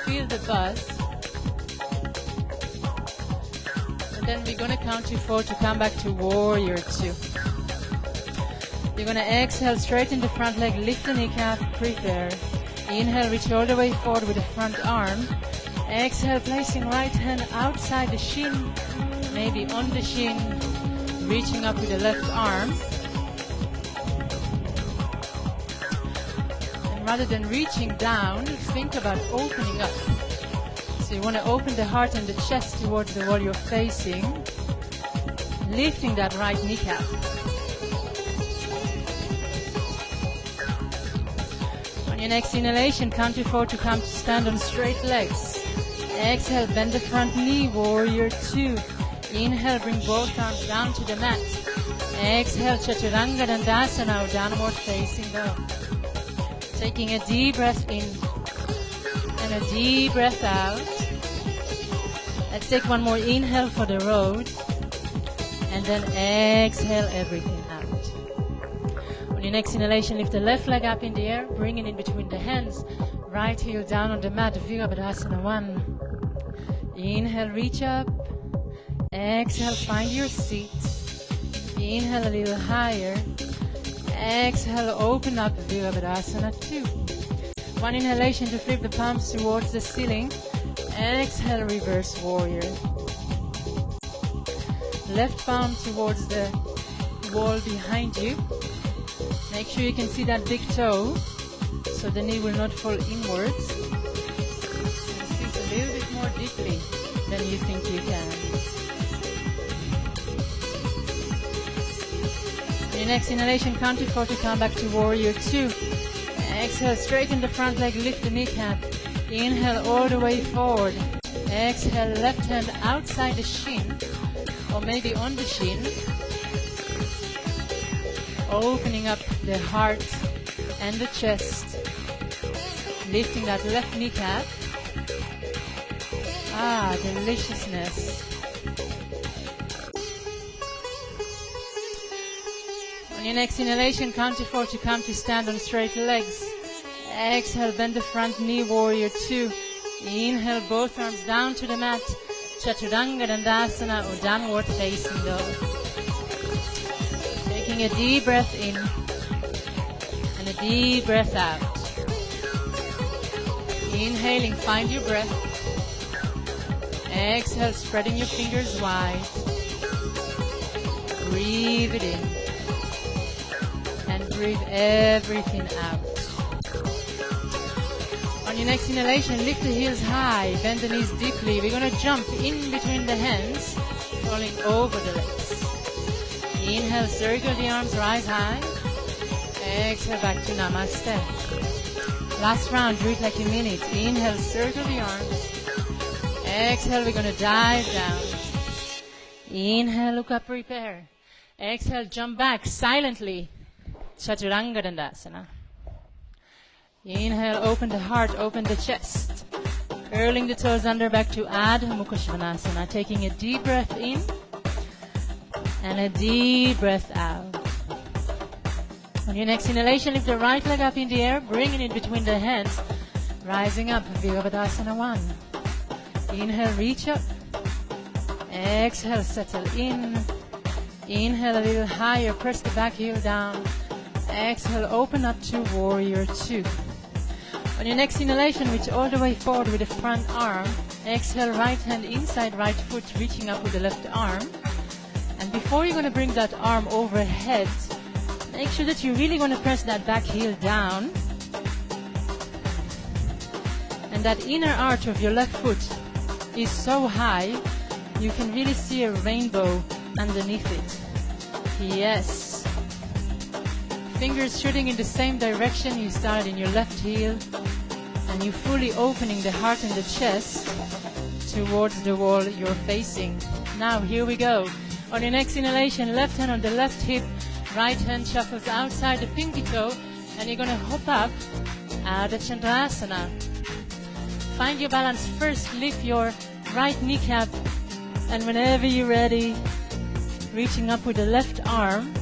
S2: Feel the buzz. And then we're going to count to 4 to come back to warrior 2. You're going to exhale, straighten the front leg, lift the kneecap, prepare. Inhale, reach all the way forward with the front arm. Exhale, placing right hand outside the shin, maybe on the shin, reaching up with the left arm. And rather than reaching down, think about opening up. So you want to open the heart and the chest towards the wall you're facing, lifting that right kneecap. On your next inhalation, count to 4 to come to stand on straight legs. Exhale, bend the front knee, warrior 2. Inhale, bring both arms down to the mat. Exhale, Chaturanga Dandasana, or downward facing dog. Taking a deep breath in and a deep breath out. Let's take one more inhale for the road. And then exhale everything out. On your next inhalation, lift the left leg up in the air, bring it in between the hands. Right heel down on the mat, Virabhadasana 1. Inhale, reach up. Exhale, find your seat. Inhale a little higher. Exhale, open up, Virabhadasana 2. One inhalation to flip the palms towards the ceiling. Exhale, reverse warrior. Left palm towards the wall behind you. Make sure you can see that big toe, so the knee will not fall inwards. And sit a little bit more deeply than you think you can. On your next inhalation, count to 4 to come back to warrior 2. Exhale, straighten the front leg, lift the kneecap. Inhale all the way forward. Exhale, left hand outside the shin, or maybe on the shin. Opening up the heart and the chest. Lifting that left kneecap. Ah, deliciousness. On your next inhalation, count to 4 to come to stand on straight legs. Exhale, bend the front knee, warrior 2. Inhale, both arms down to the mat. Chaturanga Dandasana or downward facing dog. Taking a deep breath in and a deep breath out. Inhaling, find your breath. Exhale, spreading your fingers wide. Breathe it in. And breathe everything out. On your next inhalation, lift the heels high, bend the knees deeply. We're going to jump in between the hands, falling over the legs. Inhale, circle the arms, rise high. Exhale, back to Namaste. Last round, do it like you mean it. Inhale, circle the arms. Exhale, we're going to dive down. Inhale, look up, prepare. Exhale, jump back silently. Chaturanga Dandasana. Inhale, open the heart, open the chest. Curling the toes under, back to Adho Mukha Svanasana. Taking a deep breath in and a deep breath out. On your next inhalation, lift the right leg up in the air, bringing it between the hands. Rising up, Virabhadasana 1. Inhale, reach up. Exhale, settle in. Inhale a little higher, press the back heel down. Exhale, open up to warrior 2. On your next inhalation, reach all the way forward with the front arm. Exhale, right hand inside right foot, reaching up with the left arm. And before you're going to bring that arm overhead, make sure that you're really going to press that back heel down. And that inner arch of your left foot is so high, you can really see a rainbow underneath it. Yes. Fingers shooting in the same direction. You started in your left heel, and you're fully opening the heart and the chest towards the wall you're facing. Now, here we go. On your next inhalation, left hand on the left hip, right hand shuffles outside the pinky toe, and you're going to hop up, Adho Chandrasana. Find your balance first, lift your right kneecap, and whenever you're ready, reaching up with the left arm,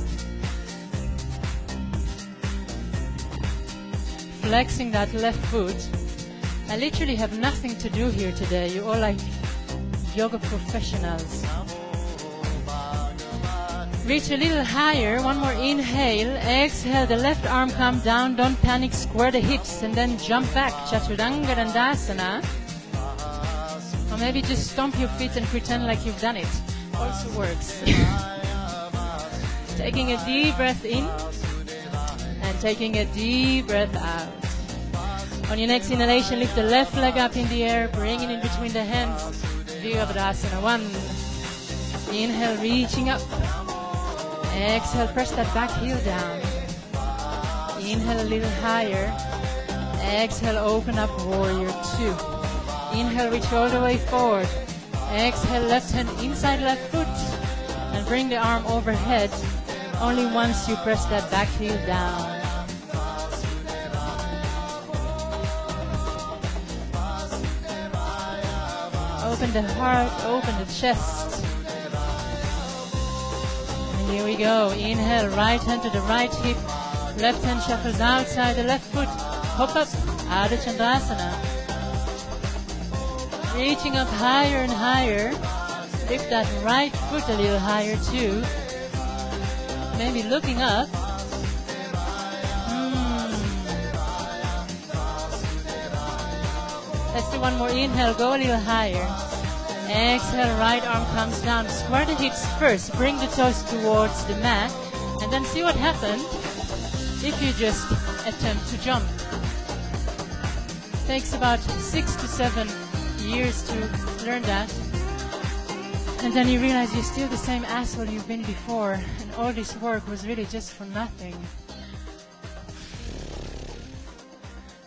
S2: flexing that left foot. I literally have nothing to do here today. You're all like yoga professionals. Reach a little higher. One more inhale. Exhale, the left arm come down. Don't panic. Square the hips and then jump back. Chaturanga Dandasana. Or maybe just stomp your feet and pretend like you've done it. Also works. Taking a deep breath in and taking a deep breath out. On your next inhalation, lift the left leg up in the air, bringing it between the hands. Virabhadasana 1. Inhale, reaching up. Exhale, press that back heel down. Inhale a little higher. Exhale, open up, warrior 2. Inhale, reach all the way forward. Exhale, left hand inside left foot. And bring the arm overhead. Only once you press that back heel down. Open the heart, open the chest. And here we go. Inhale, right hand to the right hip. Left hand shuffles outside the left foot. Hop up, Adho Chandrasana. Reaching up higher and higher. Lift that right foot a little higher too. Maybe looking up. Let's do one more inhale. Go a little higher. Exhale, right arm comes down. Square the hips first. Bring the toes towards the mat. And then see what happens if you just attempt to jump. Takes about 6 to 7 years to learn that. And then you realize you're still the same asshole you've been before. And all this work was really just for nothing.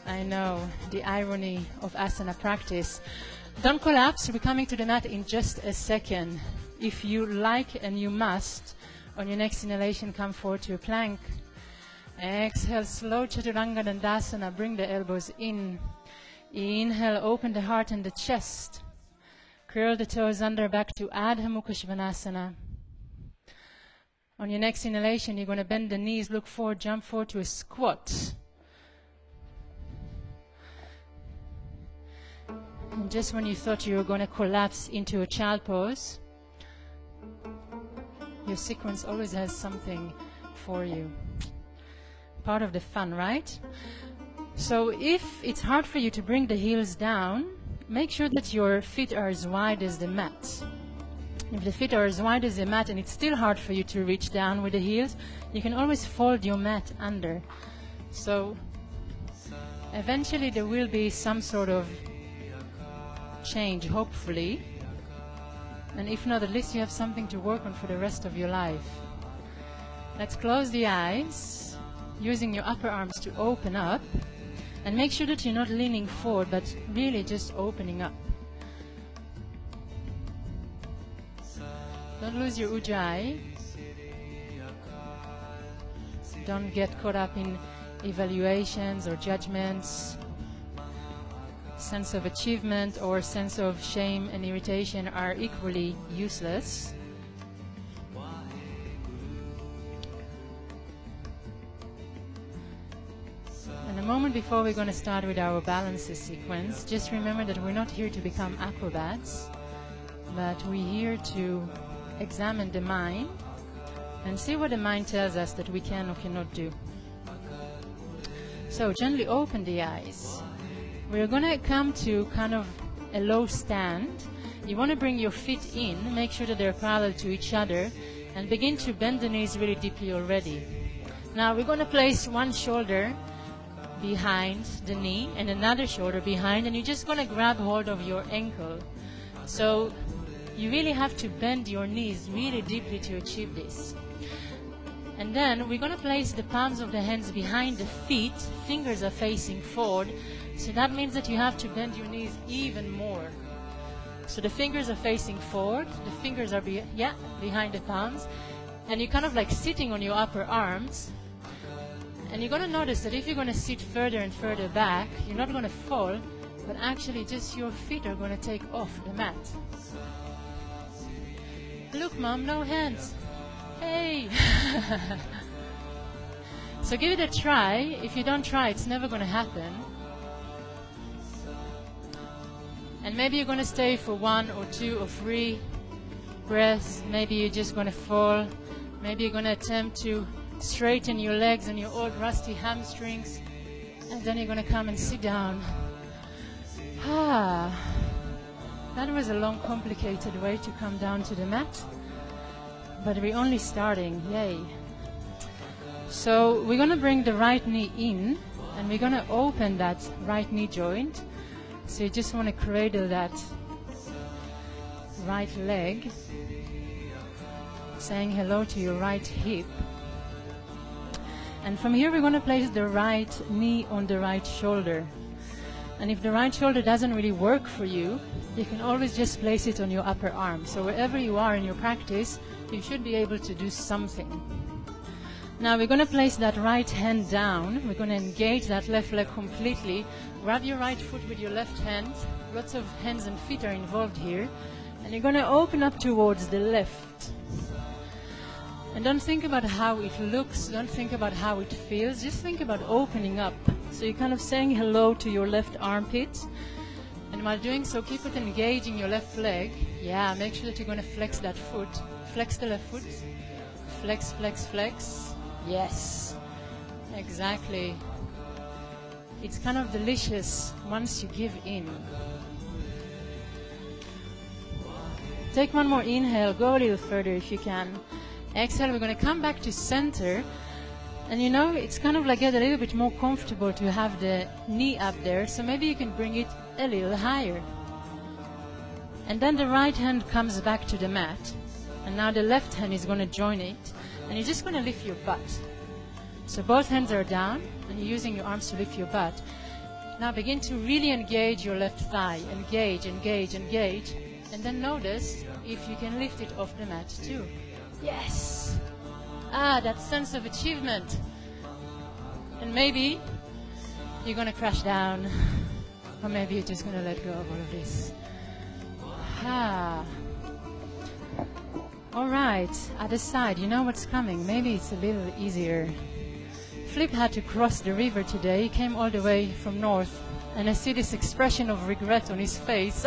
S2: I know, the irony of asana practice. Don't collapse. We're coming to the mat in just a second. If you like and you must, on your next inhalation, come forward to a plank. Exhale, slow Chaturanga Dandasana. Bring the elbows in. Inhale, open the heart and the chest. Curl the toes under, back to Adho Mukha Svanasana. On your next inhalation, you're going to bend the knees, look forward, jump forward to a squat. And just when you thought you were going to collapse into a child pose, your sequence always has something for you. Part of the fun, right? So if it's hard for you to bring the heels down, make sure that your feet are as wide as the mat. If the feet are as wide as the mat and it's still hard for you to reach down with the heels, you can always fold your mat under. So eventually there will be some sort of change, hopefully. And if not, at least you have something to work on for the rest of your life. Let's close the eyes, using your upper arms to open up. And make sure that you're not leaning forward, but really just opening up. Don't lose your ujjayi. Don't get caught up in evaluations or judgments. Sense of achievement or sense of shame and irritation are equally useless. And a moment before we're going to start with our balances sequence, just remember that we're not here to become acrobats, but we're here to examine the mind and see what the mind tells us that we can or cannot do. So gently open the eyes. We're going to come to kind of a low stand. You want to bring your feet in, make sure that they're parallel to each other, and begin to bend the knees really deeply already. Now we're going to place one shoulder behind the knee and another shoulder behind, and you're just going to grab hold of your ankle. So you really have to bend your knees really deeply to achieve this. And then we're going to place the palms of the hands behind the feet. Fingers are facing forward. So that means that you have to bend your knees even more. So the fingers are facing forward. The fingers are behind the palms. And you're kind of like sitting on your upper arms. And you're going to notice that if you're going to sit further and further back, you're not going to fall, but actually just your feet are going to take off the mat. Look, Mom, no hands. Hey! So give it a try. If you don't try, it's never going to happen. And maybe you're going to stay for 1 or 2 or 3 breaths. Maybe you're just going to fall. Maybe you're going to attempt to straighten your legs and your old rusty hamstrings. And then you're going to come and sit down. That was a long, complicated way to come down to the mat. But we're only starting. Yay. So we're going to bring the right knee in. And we're going to open that right knee joint. So you just want to cradle that right leg, saying hello to your right hip. And from here we're going to place the right knee on the right shoulder. And if the right shoulder doesn't really work for you, you can always just place it on your upper arm. So wherever you are in your practice, you should be able to do something. Now we're going to place that right hand down. We're going to engage that left leg completely. Grab your right foot with your left hand. Lots of hands and feet are involved here. And you're going to open up towards the left. And don't think about how it looks. Don't think about how it feels. Just think about opening up. So you're kind of saying hello to your left armpit. And while doing so, keep it engaging your left leg. Yeah, make sure that you're going to flex that foot. Flex the left foot. Flex, flex, flex. Yes, exactly. It's kind of delicious once you give in. Take one more inhale. Go a little further if you can. Exhale. We're going to come back to center. And you know, it's kind of like get a little bit more comfortable to have the knee up there. So maybe you can bring it a little higher. And then the right hand comes back to the mat. And now the left hand is going to join it. And you're just going to lift your butt. So both hands are down, and you're using your arms to lift your butt. Now begin to really engage your left thigh. Engage, engage, engage. And then notice if you can lift it off the mat too. Yes! Ah, that sense of achievement. And maybe you're going to crash down. Or maybe you're just going to let go of all of this. Ah. All right, other side, you know what's coming. Maybe it's a little easier. Flip had to cross the river today. He came all the way from north. And I see this expression of regret on his face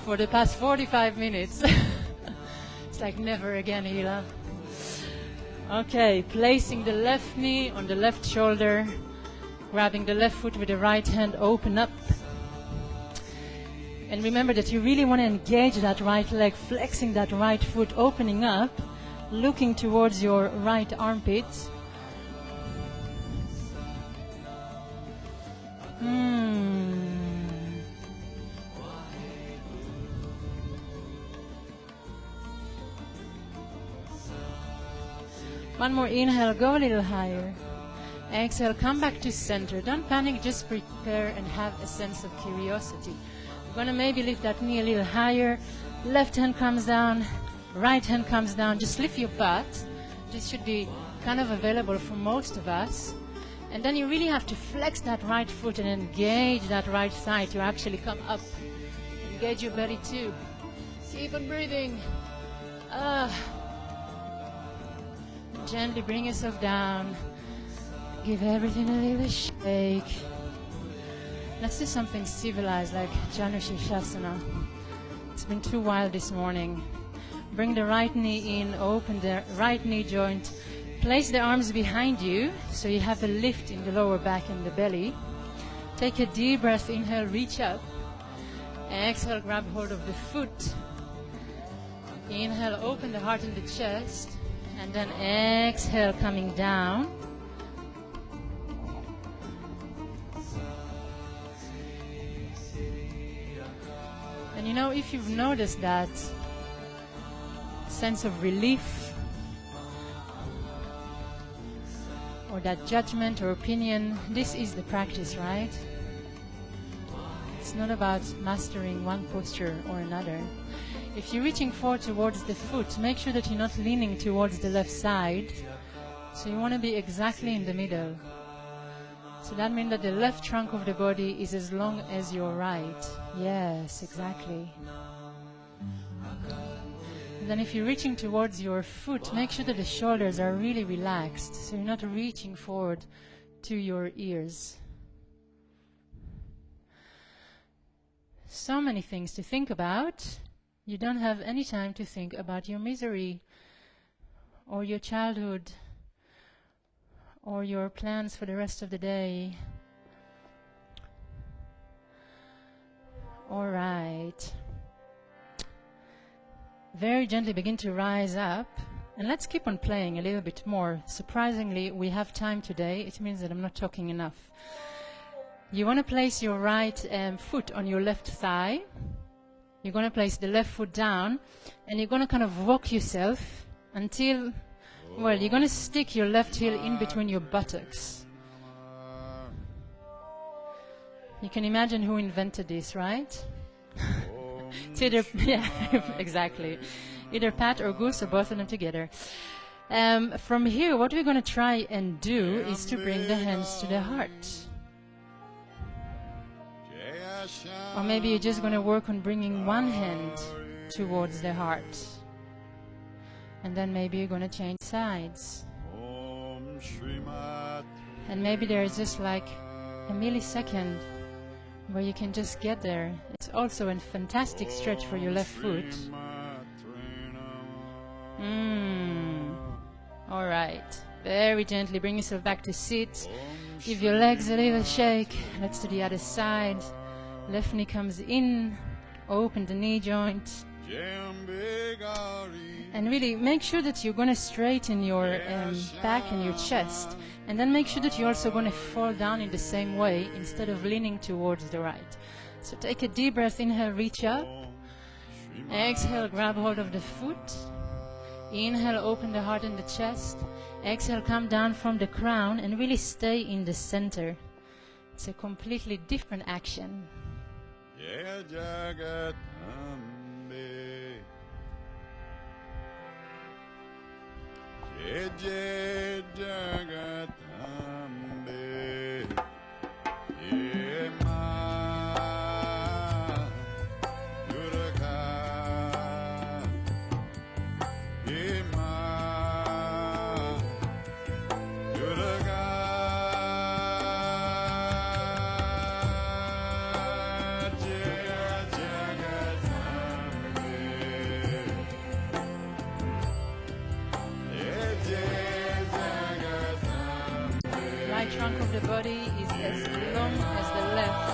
S2: for the past 45 minutes. It's like, never again, Hila. Okay, placing the left knee on the left shoulder. Grabbing the left foot with the right hand, open up. And remember that you really want to engage that right leg, flexing that right foot, opening up, looking towards your right armpit. One more inhale, go a little higher. Exhale, come back to center. Don't panic, just prepare and have a sense of curiosity. We're going to maybe lift that knee a little higher. Left hand comes down, right hand comes down. Just lift your butt. This should be kind of available for most of us. And then you really have to flex that right foot and engage that right thigh to actually come up. Engage your belly too. Keep on breathing. Gently bring yourself down. Give everything a little shake. Let's do something civilized like Janushirshasana. It's been too wild this morning. Bring the right knee in, open the right knee joint. Place the arms behind you so you have a lift in the lower back and the belly. Take a deep breath, inhale, reach up. Exhale, grab hold of the foot. Inhale, open the heart and the chest. And then exhale, coming down. And you know, if you've noticed that sense of relief or that judgment or opinion, this is the practice, right? It's not about mastering one posture or another. If you're reaching forward towards the foot, make sure that you're not leaning towards the left side. So you want to be exactly in the middle. So that means that the left trunk of the body is as long as your right. Yes, exactly. And then if you're reaching towards your foot, make sure that the shoulders are really relaxed. So you're not reaching forward to your ears. So many things to think about. You don't have any time to think about your misery or your childhood or your plans for the rest of the day. All right. Very gently begin to rise up. And let's keep on playing a little bit more. Surprisingly, we have time today. It means that I'm not talking enough. You want to place your right foot on your left thigh. You're going to place the left foot down. And you're going to kind of walk yourself until, well, you're going to stick your left heel in between your buttocks. You can imagine who invented this, right? It's either, yeah, exactly. Either Pat or Goose or both of them together. From here, what we're going to try and do is to bring the hands to the heart. Or maybe you're just going to work on bringing one hand towards the heart. And then maybe you're going to change sides. And maybe there's just like a millisecond where you can just get there. It's also a fantastic stretch for your left foot. All right. Very gently bring yourself back to sit. Give your legs a little shake. Let's do the other side. Left knee comes in. Open the knee joint. And really make sure that you're going to straighten your back and your chest. And then make sure that you're also going to fall down in the same way instead of leaning towards the right. So take a deep breath, inhale, reach up. Exhale, grab hold of the foot. Inhale, open the heart and the chest. Exhale, come down from the crown and really stay in the center. it's a completely different action.
S1: Jaya Jagatambe, Jaya Jaya Jagatambe, Ye Ma Durga, Ye Ma Durga, Jaya Jagatambe, Jaya Jagatambe.
S2: Right trunk of the body is as long as the left.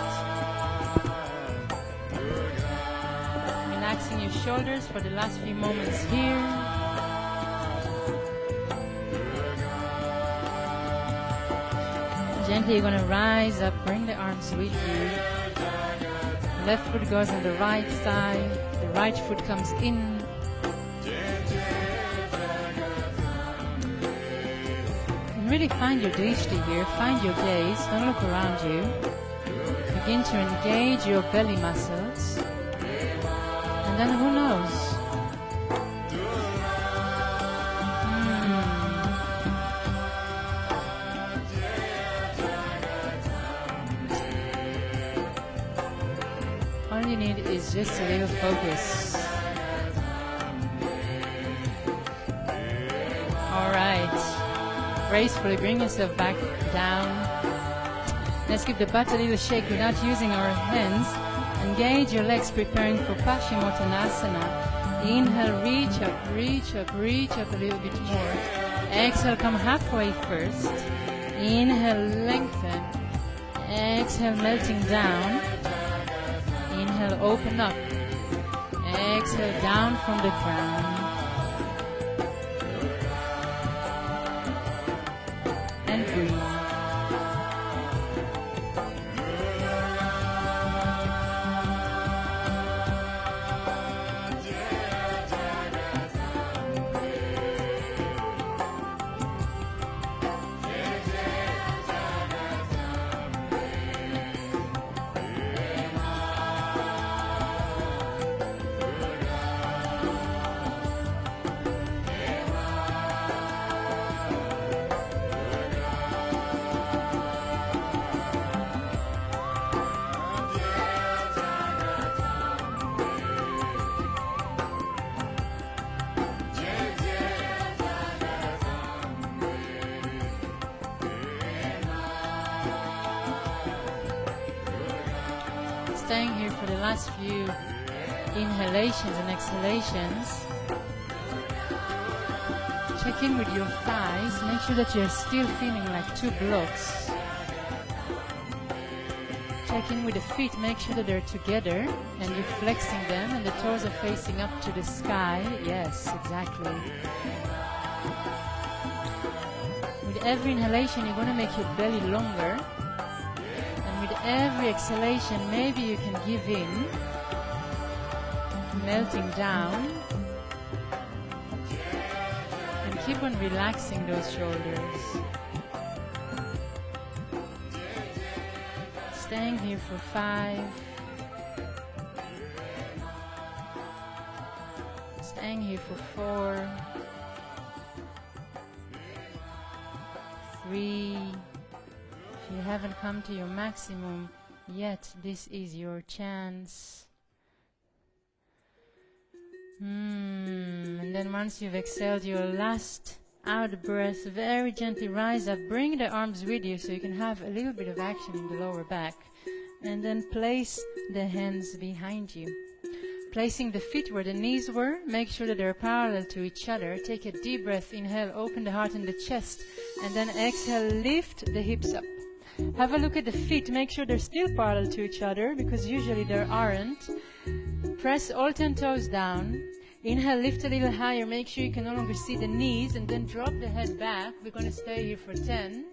S2: Relaxing your shoulders for the last few moments here. Gently you're going to rise up, bring the arms with you. Left foot goes on the right side, the right foot comes in. And really find your drishti here, find your gaze, don't look around you. Begin to engage your belly muscles. And then who knows? All you need is just a little focus. All right. Gracefully bring yourself back down. Let's give the butt a little shake without using our hands. Engage your legs, preparing for Paschimottanasana. Inhale, reach up, reach up, reach up a little bit more. Exhale, come halfway first. Inhale, lengthen. Exhale, melting down. Inhale, open up. Exhale, down from the crown. And breathe. Staying here for the last few inhalations and exhalations. Check in with your thighs. Make sure that you're still feeling like two blocks. Check in with the feet. Make sure that they're together and you're flexing them and the toes are facing up to the sky. Yes, exactly. With every inhalation, you're going to make your belly longer. With every exhalation, maybe you can give in, melting down, and keep on relaxing those shoulders. Staying here for 5, staying here for 4, 3. If you haven't come to your maximum yet, this is your chance. And then once you've exhaled your last out breath, very gently rise up, bring the arms with you so you can have a little bit of action in the lower back. And then place the hands behind you. Placing the feet where the knees were, make sure that they're parallel to each other. Take a deep breath, inhale, open the heart and the chest, and then exhale, lift the hips up. Have a look at the feet, make sure they're still parallel to each other, because usually they aren't. Press all 10 toes down. Inhale, lift a little higher, make sure you can no longer see the knees, and then drop the head back. We're going to stay here for 10,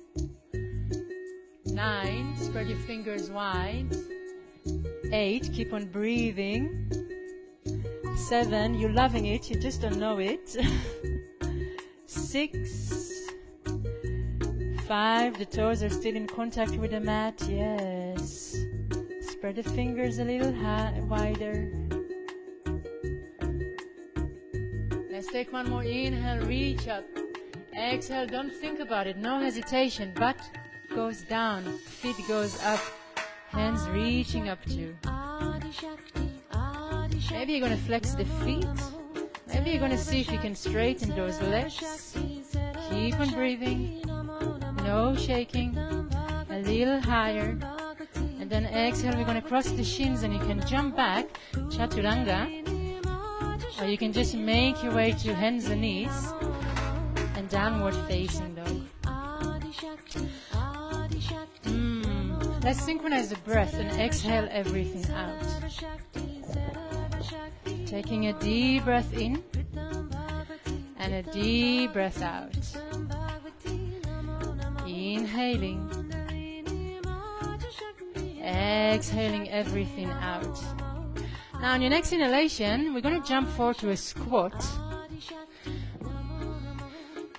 S2: 9, spread your fingers wide, 8, keep on breathing, 7, you're loving it, you just don't know it, 6, 5, the toes are still in contact with the mat. Yes. Spread the fingers a little wider. Let's take one more inhale, reach up. Exhale, don't think about it, no hesitation. Butt goes down, feet goes up, hands reaching up to. Maybe you're going to flex the feet. Maybe you're going to see if you can straighten those legs. Keep on breathing. No shaking. A little higher. And then exhale, we're going to cross the shins and you can jump back, chaturanga. Or you can just make your way to hands and knees and downward facing dog. Let's synchronize the breath and exhale everything out. Taking a deep breath in and a deep breath out. Inhaling. Exhaling everything out. Now on your next inhalation, we're going to jump forward to a squat.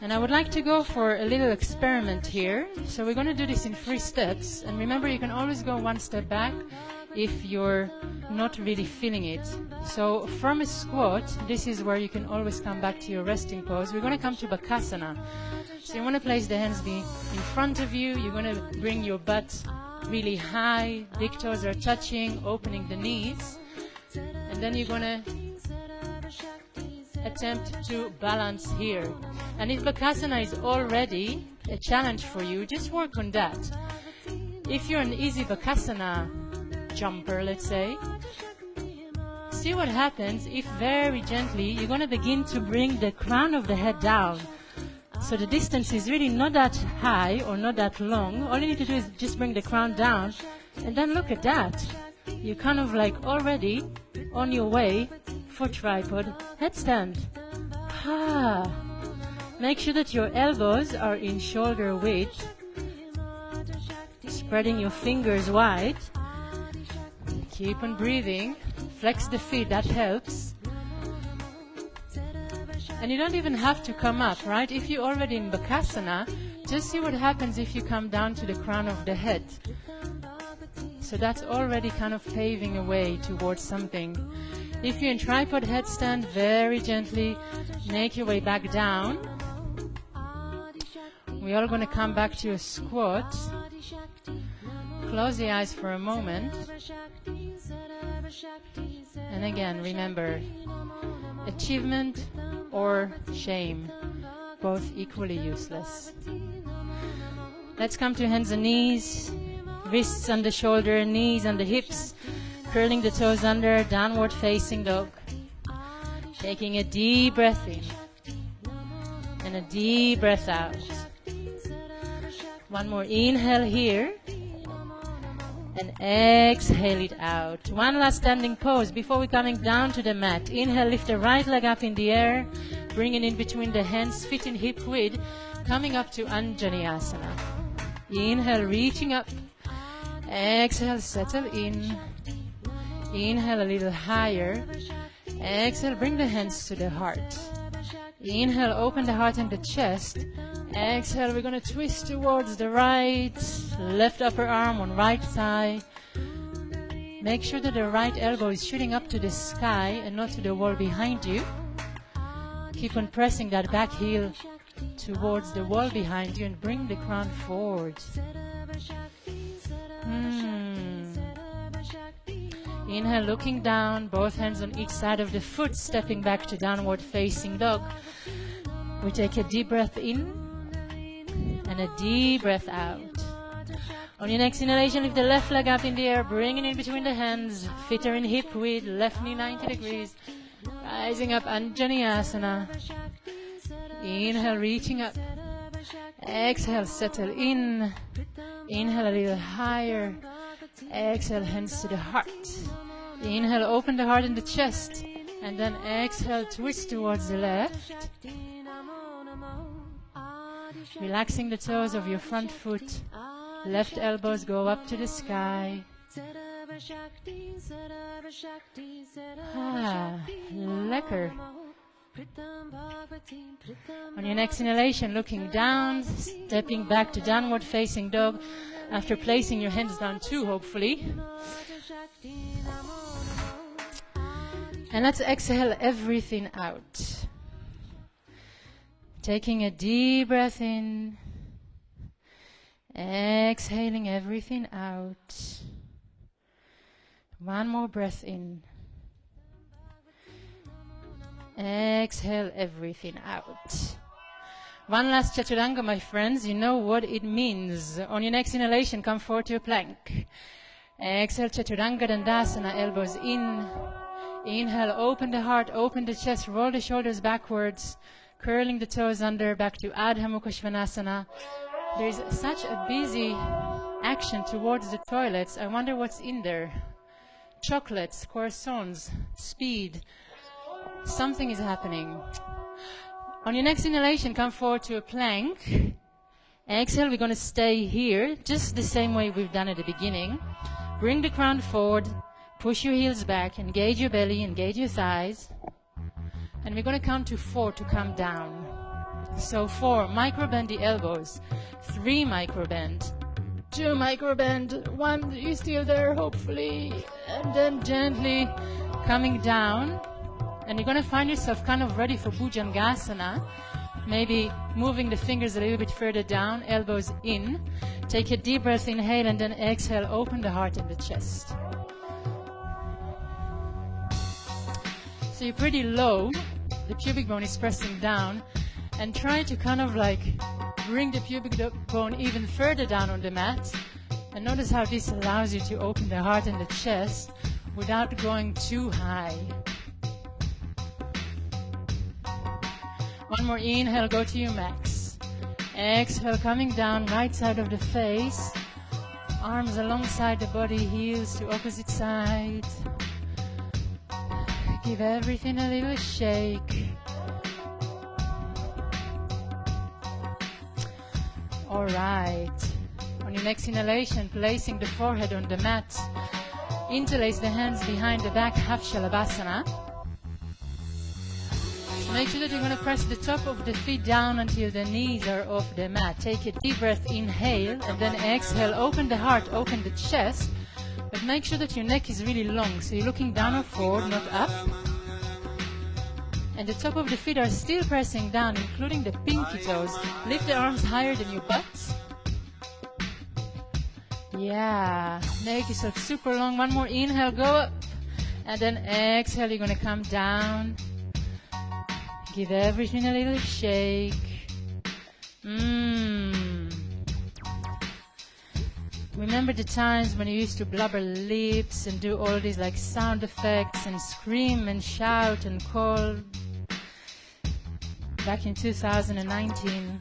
S2: And I would like to go for a little experiment here. So we're going to do this in 3 steps. And remember, you can always go 1 step back if you're not really feeling it. So from a squat, this is where you can always come back to your resting pose. We're going to come to Bakasana. So you want to place the hands in front of you. You're going to bring your butt really high. Big toes are touching, opening the knees. And then you're going to attempt to balance here. And if Bakasana is already a challenge for you, just work on that. If you're an easy Bakasana jumper, let's say, see what happens if very gently you're going to begin to bring the crown of the head down. So the distance is really not that high or not that long. All you need to do is just bring the crown down, and then look at that. You're kind of like already on your way for tripod headstand. Make sure that your elbows are in shoulder width. Spreading your fingers wide. Keep on breathing. Flex the feet, that helps. And you don't even have to come up, right? If you're already in Bakasana, just see what happens if you come down to the crown of the head. So that's already kind of paving a way towards something. If you're in tripod headstand, very gently make your way back down. We're all going to come back to a squat. Close the eyes for a moment. And again, remember, achievement or shame, both equally useless. Let's come to hands and knees, wrists on the shoulder, knees on the hips, curling the toes under, downward facing dog. Taking a deep breath in and a deep breath out. One more inhale here and exhale it out. One last standing pose before we're coming down to the mat. Inhale, lift the right leg up in the air, bring it in between the hands, feet in hip width, coming up to Anjaneyasana. Inhale, reaching up. Exhale, settle in. Inhale a little higher. Exhale, bring the hands to the heart. Inhale, open the heart and the chest. Exhale, we're going to twist towards the right, left upper arm on right thigh. Make sure that the right elbow is shooting up to the sky and not to the wall behind you. Keep on pressing that back heel towards the wall behind you and bring the crown forward. Inhale, looking down, both hands on each side of the foot, stepping back to downward facing dog. We take a deep breath in and a deep breath out. On your next inhalation, lift the left leg up in the air, bring it in between the hands, feet are in hip width, left knee 90 degrees, rising up, Anjaneyasana. Inhale, reaching up. Exhale, settle in. Inhale a little higher. Exhale, hands to the heart. Inhale, open the heart and the chest. And then exhale, twist towards the left. Relaxing the toes of your front foot. Left elbows go up to the sky. Lekker. On your next inhalation, looking down, stepping back to downward facing dog after placing your hands down too, hopefully. And let's exhale everything out. Taking a deep breath in, exhaling everything out. One more breath in. Exhale everything out. One last chaturanga, my friends. You know what it means. On your next inhalation, come forward to a plank. Exhale, chaturanga dandasana, elbows in. Inhale, open the heart, open the chest, roll the shoulders backwards, curling the toes under, back to Adho Mukha Svanasana. There is such a busy action towards the toilets. I wonder what's in there. Chocolates, croissants, speed. Something is happening. On your next inhalation, come forward to a plank. Exhale, we're going to stay here, just the same way we've done at the beginning. Bring the crown forward, push your heels back, engage your belly, engage your thighs. And we're going to count to 4 to come down. So 4, microbend the elbows. 3, microbend. 2, microbend. 1, you're still there, hopefully. And then gently coming down. And you're going to find yourself kind of ready for Bhujangasana. Maybe moving the fingers a little bit further down, elbows in. Take a deep breath, inhale, and then exhale, open the heart and the chest. So you're pretty low, the pubic bone is pressing down, and try to kind of like bring the pubic bone even further down on the mat. And notice how this allows you to open the heart and the chest without going too high. One more inhale, go to your max. Exhale, coming down, right side of the face. Arms alongside the body, heels to opposite side. Give everything a little shake. All right. On your next inhalation, placing the forehead on the mat. Interlace the hands behind the back, half Shalabhasana. Make sure that you're going to press the top of the feet down until the knees are off the mat. Take a deep breath, inhale, and then exhale. Open the heart, open the chest. But make sure that your neck is really long, so you're looking down or forward, not up. And the top of the feet are still pressing down, including the pinky toes. Lift the arms higher than your butt. Yeah, make yourself super long. One more inhale, go up. And then exhale, you're going to come down. Give everything a little shake. Remember the times when you used to blubber lips and do all these like sound effects and scream and shout and call back in 2019.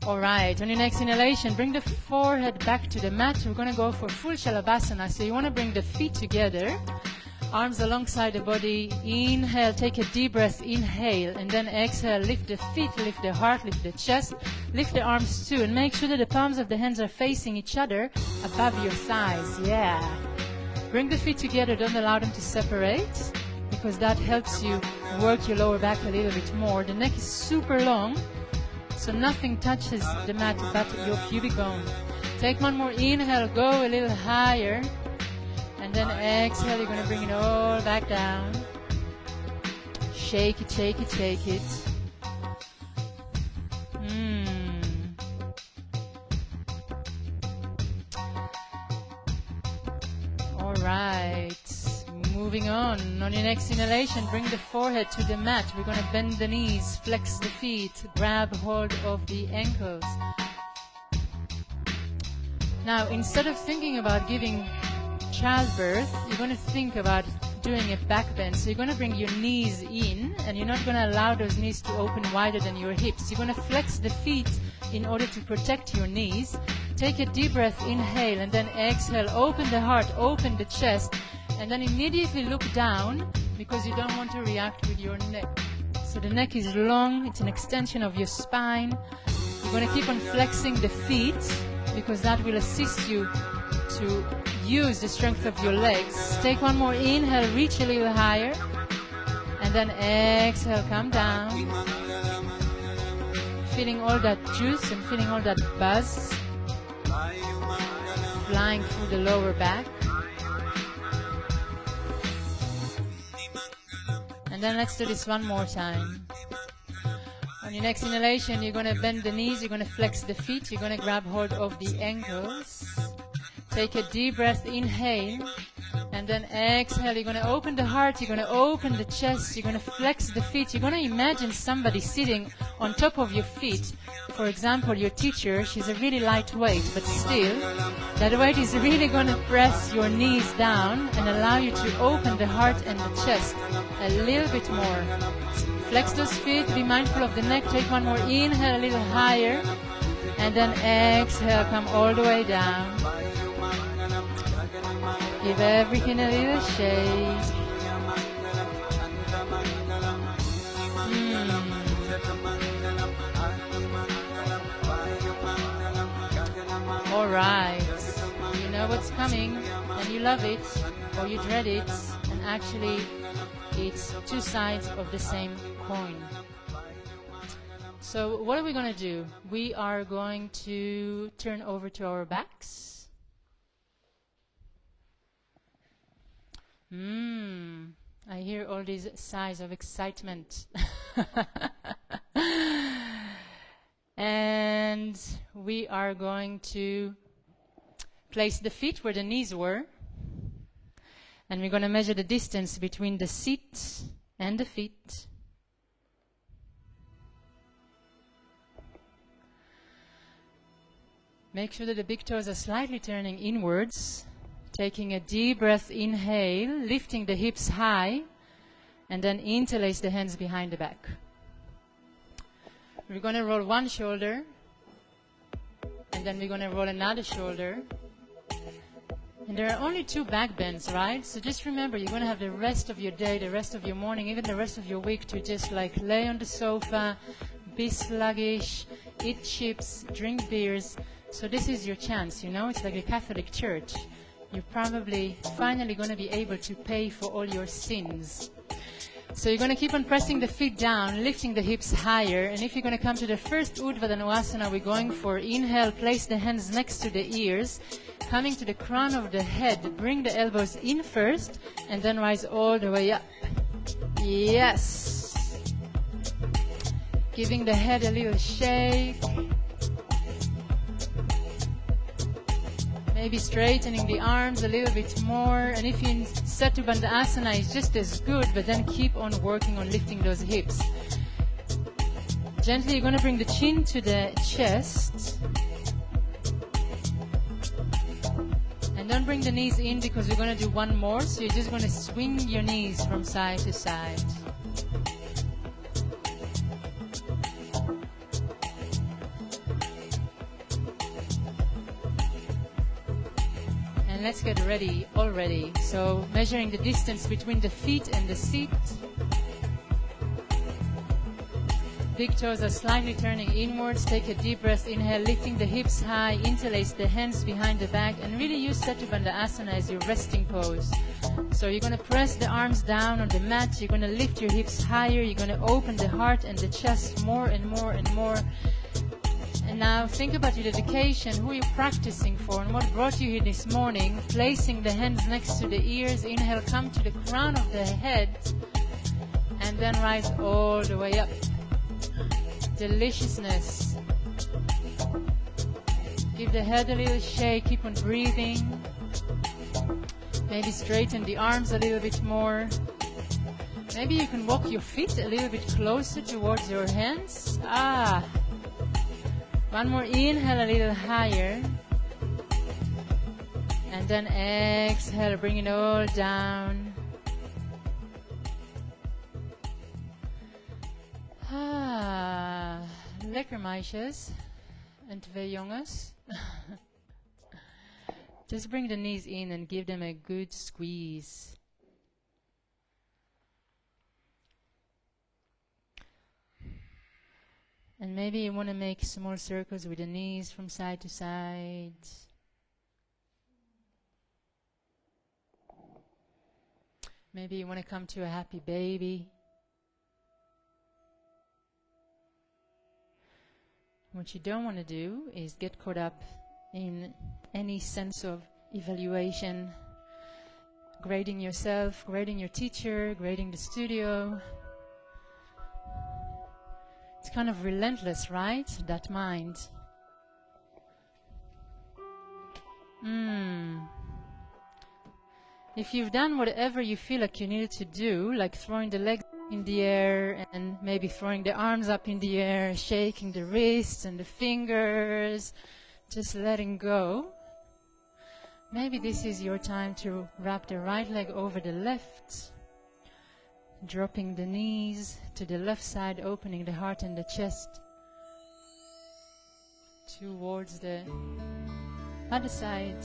S2: All right, on your next inhalation, bring the forehead back to the mat. We're going to go for full Shalabhasana. So you want to bring the feet together. Arms alongside the body. Inhale, take a deep breath, inhale, and then exhale, lift the feet, lift the heart, lift the chest, lift the arms too, and make sure that the palms of the hands are facing each other above your thighs. Yeah. Bring the feet together, don't allow them to separate, because that helps you work your lower back a little bit more. The neck is super long, so nothing touches the mat but your pubic bone. Take one more inhale, go a little higher. And then exhale, you're going to bring it all back down. Shake it, shake it, shake it. All right. Moving on. On your next inhalation, bring the forehead to the mat. We're going to bend the knees, flex the feet, grab hold of the ankles. Now, instead of thinking about giving childbirth, you're going to think about doing a back bend. So you're going to bring your knees in, and you're not going to allow those knees to open wider than your hips. You're going to flex the feet in order to protect your knees. Take a deep breath, inhale, and then exhale. Open the heart, open the chest, and then immediately look down, because you don't want to react with your neck. So the neck is long, it's an extension of your spine. You're going to keep on flexing the feet, because that will assist you to use the strength of your legs. Take one more inhale, reach a little higher. And then exhale, come down. Feeling all that juice and feeling all that buzz flying through the lower back. And then let's do this one more time. On your next inhalation, you're going to bend the knees, you're going to flex the feet, you're going to grab hold of the ankles. Take a deep breath, inhale. And then exhale, you're going to open the heart, you're going to open the chest, you're going to flex the feet. You're going to imagine somebody sitting on top of your feet. For example, your teacher, she's a really lightweight, but still, that weight is really going to press your knees down and allow you to open the heart and the chest a little bit more. Flex those feet, be mindful of the neck, take one more inhale, a little higher, and then exhale, come all the way down. Give everything a little shake. All right. You know what's coming, and you love it, or you dread it, and actually, it's two sides of the same coin. So what are we going to do? We are going to turn over to our backs. I hear all these sighs of excitement. And we are going to place the feet where the knees were. And we're going to measure the distance between the seat and the feet. Make sure that the big toes are slightly turning inwards. Taking a deep breath, inhale, lifting the hips high, and then interlace the hands behind the back. We're going to roll one shoulder, and then we're going to roll another shoulder. And there are only two back bends, right? So just remember, you're going to have the rest of your day, the rest of your morning, even the rest of your week to just like lay on the sofa, be sluggish, eat chips, drink beers. So this is your chance, you know? It's like a Catholic church. You're probably finally going to be able to pay for all your sins. So you're going to keep on pressing the feet down, lifting the hips higher. And if you're going to come to the first Urdhva we're going for inhale, place the hands next to the ears, coming to the crown of the head. Bring the elbows in first, and then rise all the way up. Yes. Giving the head a little shake. Maybe straightening the arms a little bit more. And if you're in Setu Bandhasana, it's just as good, but then keep on working on lifting those hips. Gently, you're going to bring the chin to the chest. And don't bring the knees in because we're going to do one more. So you're just going to swing your knees from side to side. And let's get ready already. So measuring the distance between the feet and the seat. Big toes are slightly turning inwards. Take a deep breath, inhale, lifting the hips high, interlace the hands behind the back, and really use Setu Bandhasana as your resting pose. So you're going to press the arms down on the mat, you're going to lift your hips higher, you're going to open the heart and the chest more and more and more. And now think about your dedication, who you're practicing for, and what brought you here this morning. Placing the hands next to the ears, inhale, come to the crown of the head, and then rise all the way up. Deliciousness. Give the head a little shake, keep on breathing. Maybe straighten the arms a little bit more. Maybe you can walk your feet a little bit closer towards your hands. One more inhale, a little higher. And then exhale, bring it all down. Lekker meisjes en twee jongens. Just bring the knees in and give them a good squeeze. And maybe you want to make small circles with the knees from side to side. Maybe you want to come to a happy baby. What you don't want to do is get caught up in any sense of evaluation, grading yourself, grading your teacher, grading the studio. It's kind of relentless, right? That mind. If you've done whatever you feel like you needed to do, like throwing the legs in the air and maybe throwing the arms up in the air, shaking the wrists and the fingers, just letting go, maybe this is your time to wrap the right leg over the left, dropping the knees to the left side, opening the heart and the chest towards the other side.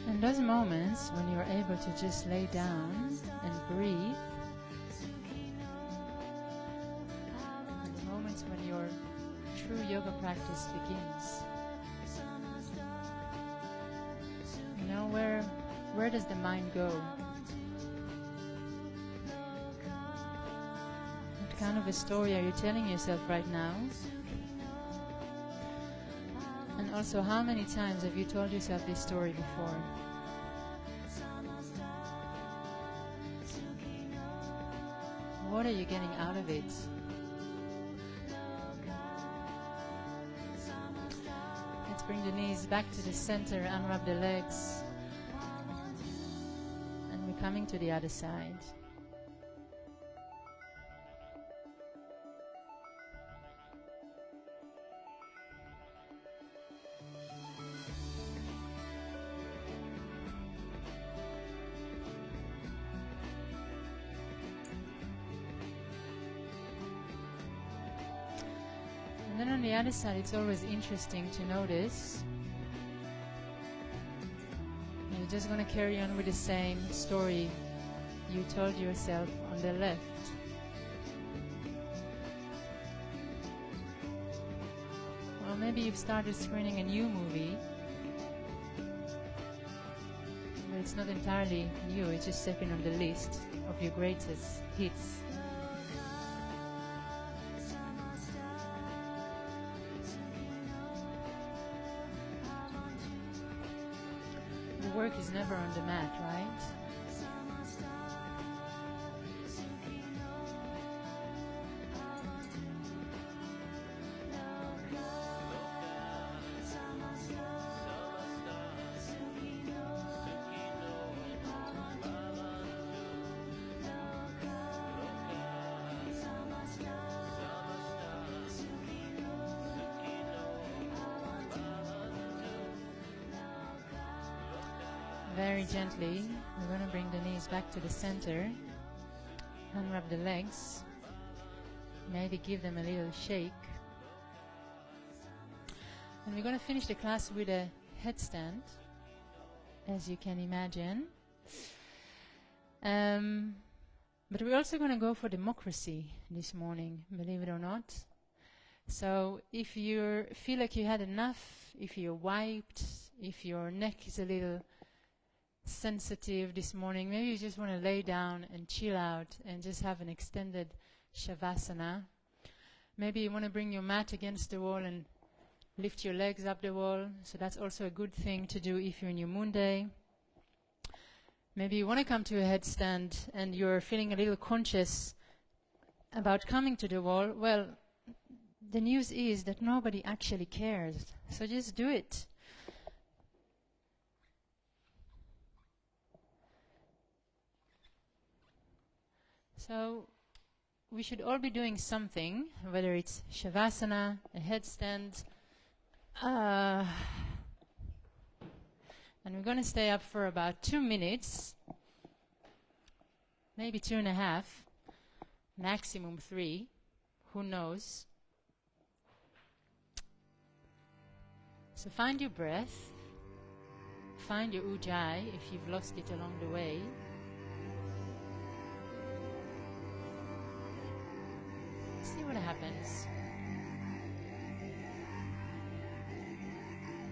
S2: And those moments when you're able to just lay down and breathe, and the moments when your true yoga practice begins. You know, where does the mind go? What kind of a story are you telling yourself right now? And also, how many times have you told yourself this story before? What are you getting out of it? Let's bring the knees back to the center, unwrap the legs. And we're coming to the other side. And then on the other side, it's always interesting to notice. You're just going to carry on with the same story you told yourself on the left. Well, maybe you've started screening a new movie, but it's not entirely new, it's just second on the list of your greatest hits. The work is never on the mat, right? Very gently, we're going to bring the knees back to the center, unwrap the legs, maybe give them a little shake. And we're going to finish the class with a headstand, as you can imagine. But we're also going to go for democracy this morning, believe it or not. So if you feel like you had enough, if you're wiped, if your neck is a little sensitive this morning, maybe you just want to lay down and chill out and just have an extended shavasana. Maybe you want to bring your mat against the wall and lift your legs up the wall, so that's also a good thing to do if you're in your moon day. Maybe you want to come to a headstand and you're feeling a little conscious about coming to the wall. Well, the news is that nobody actually cares, so just do it. So we should all be doing something, whether it's Shavasana, a headstand, and we're going to stay up for about 2 minutes, maybe 2.5, maximum 3, who knows. So find your breath, find your ujjayi if you've lost it along the way. See what happens.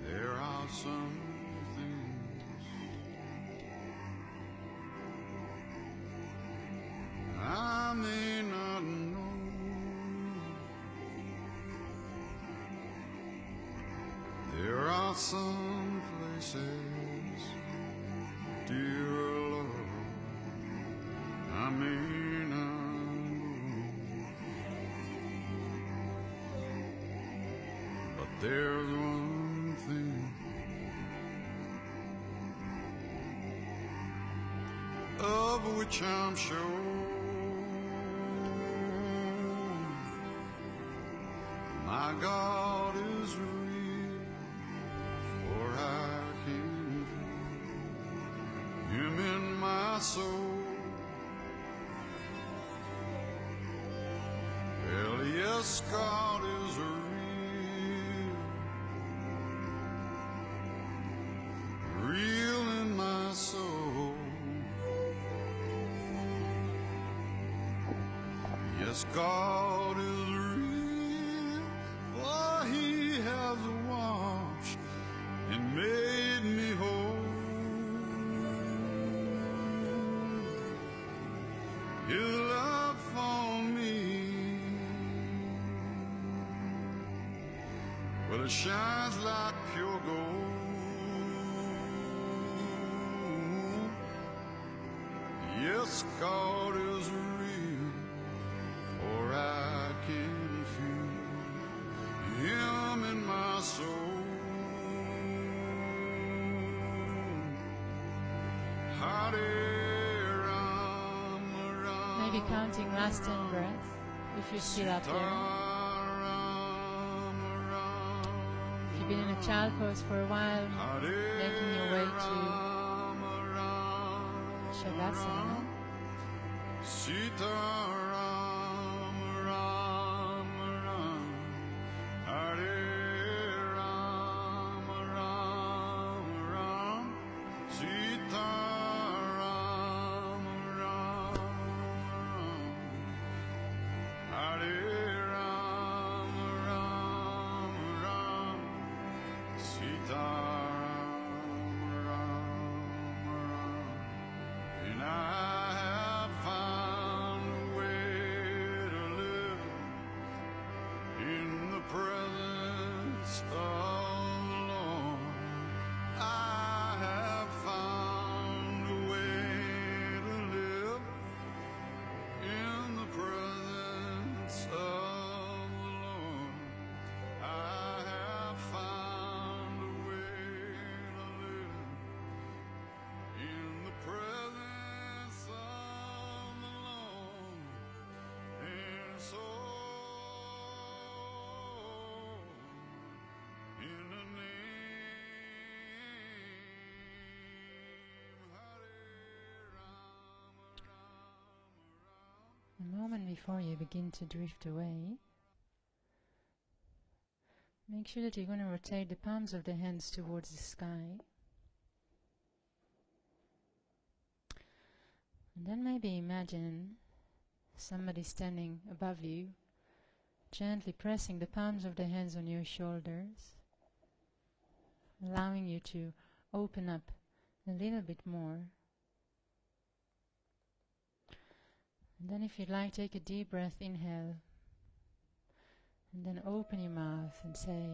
S1: There are some things I may not know. There are some places, dear Lord, I may not go. But there's one thing of which I'm sure. My God is real, for I can feel Him in my soul. Well, yes, God is real in my soul. Yes, God is real, for He has washed and made me whole. His love for me, well, it shines like pure gold. Yes, God is real, for I can feel Him in my soul. Hare Ram, Ram,
S2: Maybe counting last 10 breaths if you're still up there.
S1: Ram, Ram,
S2: If you've been in a child pose for a while, making your way to Shavasana.
S1: Sita Ram, Ram, Ram, Hare Ram, Ram, Ram, Sita Ram, Ram, Ram, Hare Ram, Ram, Ram, Sita Ram, Ram, Ram. And I have found a way to live in the presence of the Lord. I have found a way to live in the presence of the Lord. I have found a way to live in the presence of the Lord. And so, in the name, Hare Ram, Ram,
S2: A moment before you begin to drift away, make sure that you're going to rotate the palms of the hands towards the sky. And then maybe imagine somebody standing above you, gently pressing the palms of the hands on your shoulders, allowing you to open up a little bit more. And then if you'd like, take a deep breath, inhale, and then open your mouth and say,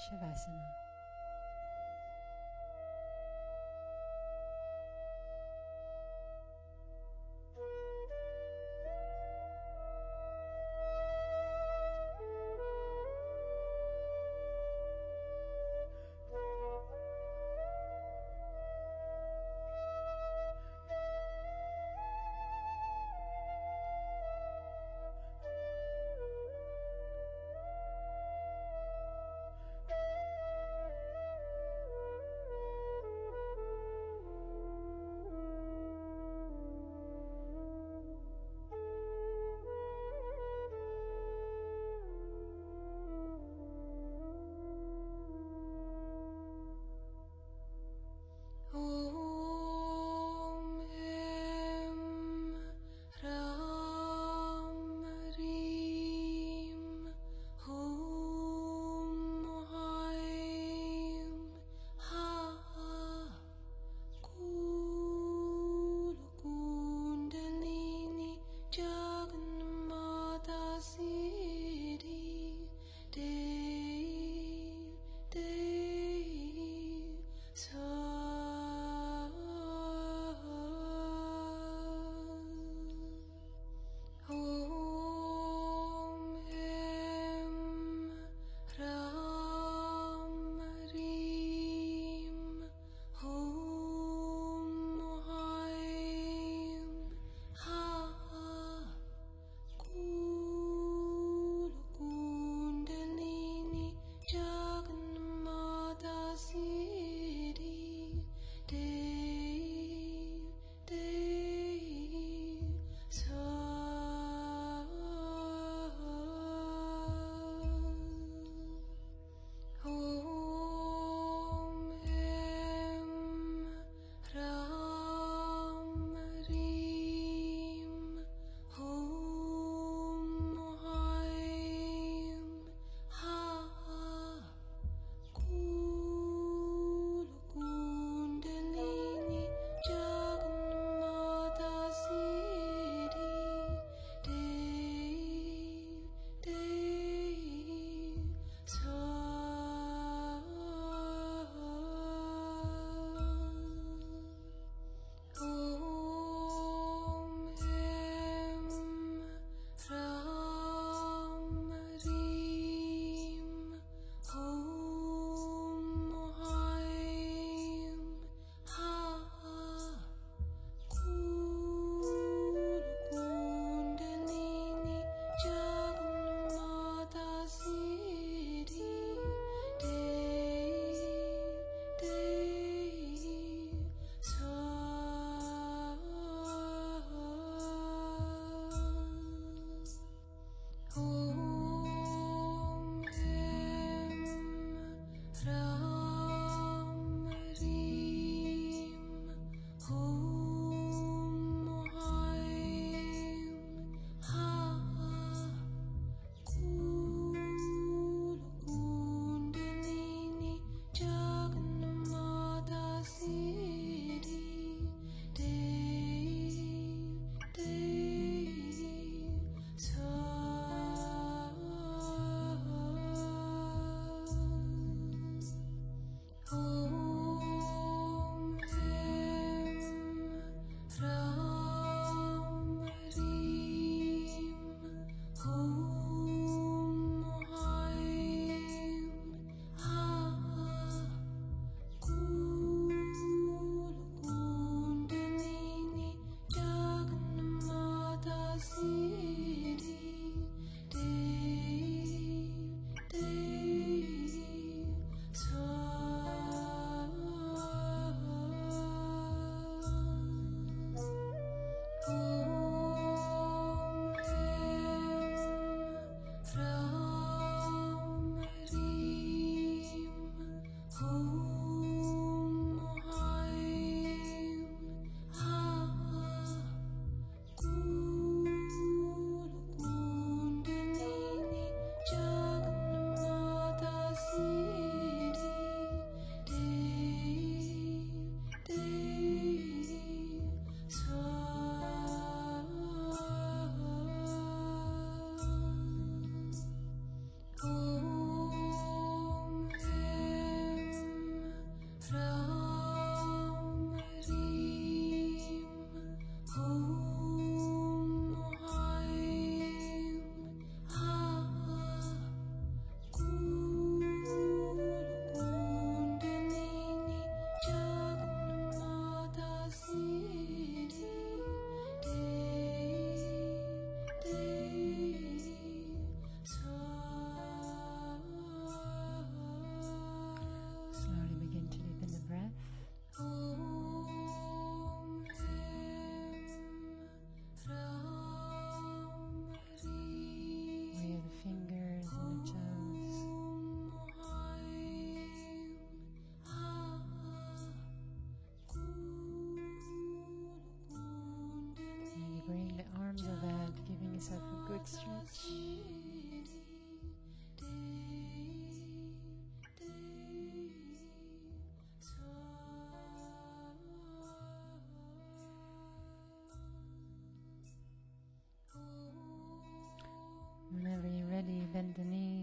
S2: Shavasana.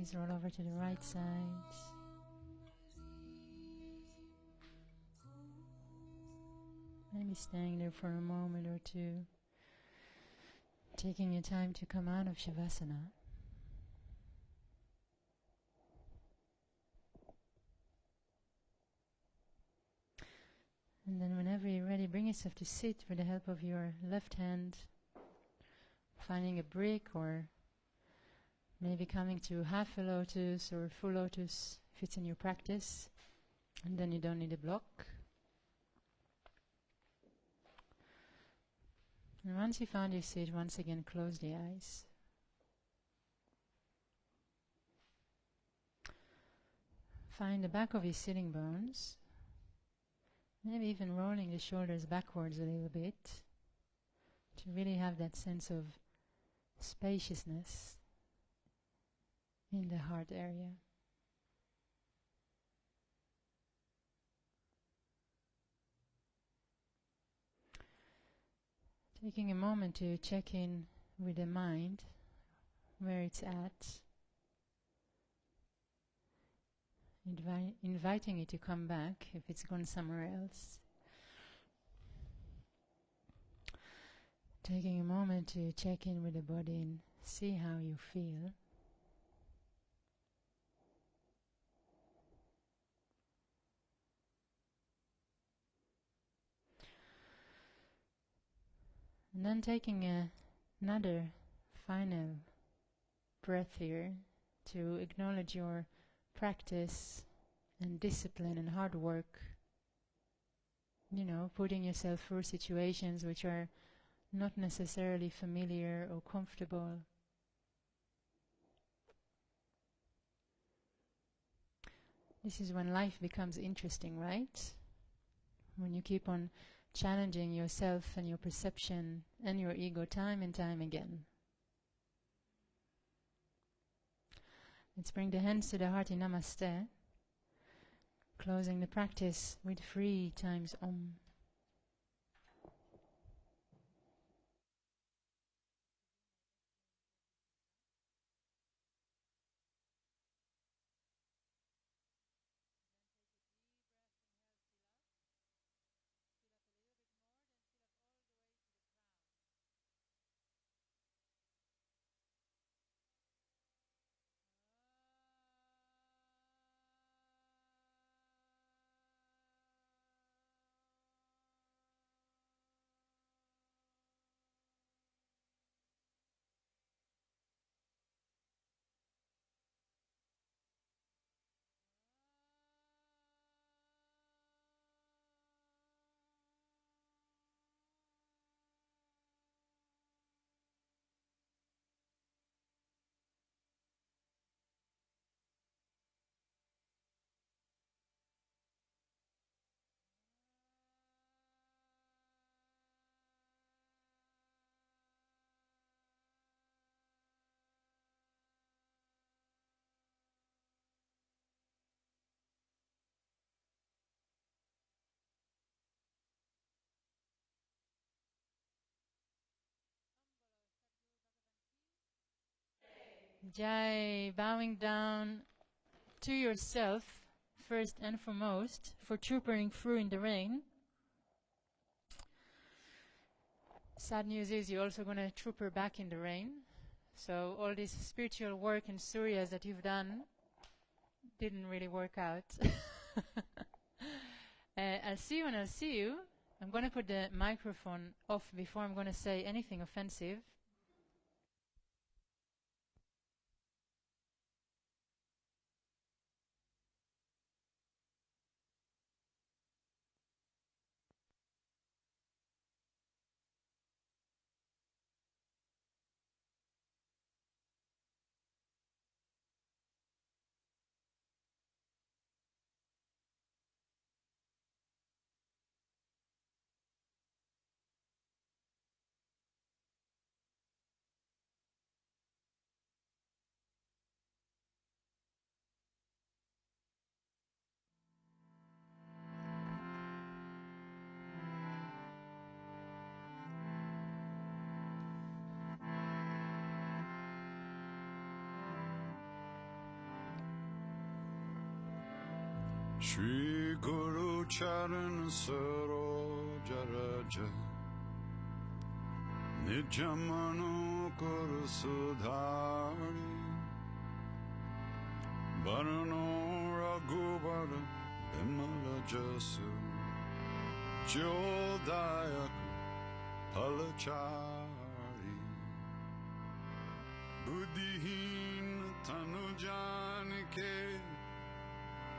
S2: eyes, roll over to the right side. Maybe staying there for a moment or two, taking your time to come out of Shavasana. And then whenever you're ready, bring yourself to sit with the help of your left hand, finding a brick or maybe coming to half a lotus or full lotus if it's in your practice. And then you don't need a block. And once you found your seat, once again close the eyes. Find the back of your sitting bones. Maybe even rolling the shoulders backwards a little bit to really have that sense of spaciousness in the heart area. Taking a moment to check in with the mind, where it's at. Inviting it to come back if it's gone somewhere else. Taking a moment to check in with the body and see how you feel. And then taking another final breath here to acknowledge your practice and discipline and hard work. You know, putting yourself through situations which are not necessarily familiar or comfortable. This is when life becomes interesting, right? When you keep on challenging yourself and your perception and your ego time and time again. Let's bring the hands to the heart in Namaste, closing the practice with 3 times Om. Jai, bowing down to yourself first and foremost for troopering through in the rain. Sad news is you're also going to trooper back in the rain. So all this spiritual work and suryas that you've done didn't really work out. I'll see you and I'll see you. I'm going to put the microphone off before I'm going to say anything offensive.
S1: Shri Guru Charan Saroja Raja Nijamano Kuru Sudhari Varano Raghuvara Bimala Jasu Jodayaku Palachari Buddhihin Tanu Janike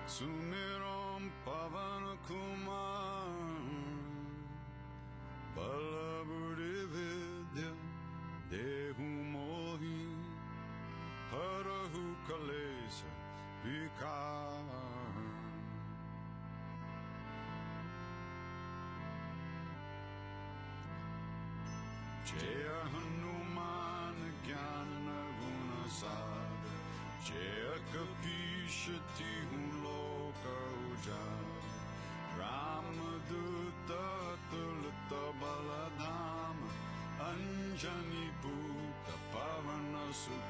S1: Sumiram Pavan Kumar Balabudi Vidya Dehu Mohi Harahu Kalesa Vikar Jaya Hanuman Gyana Guna Sagar Jaya Kapishati Loka Ujara Ramadutta Tulita Baladama Anjani Bhuta Pavana Sukha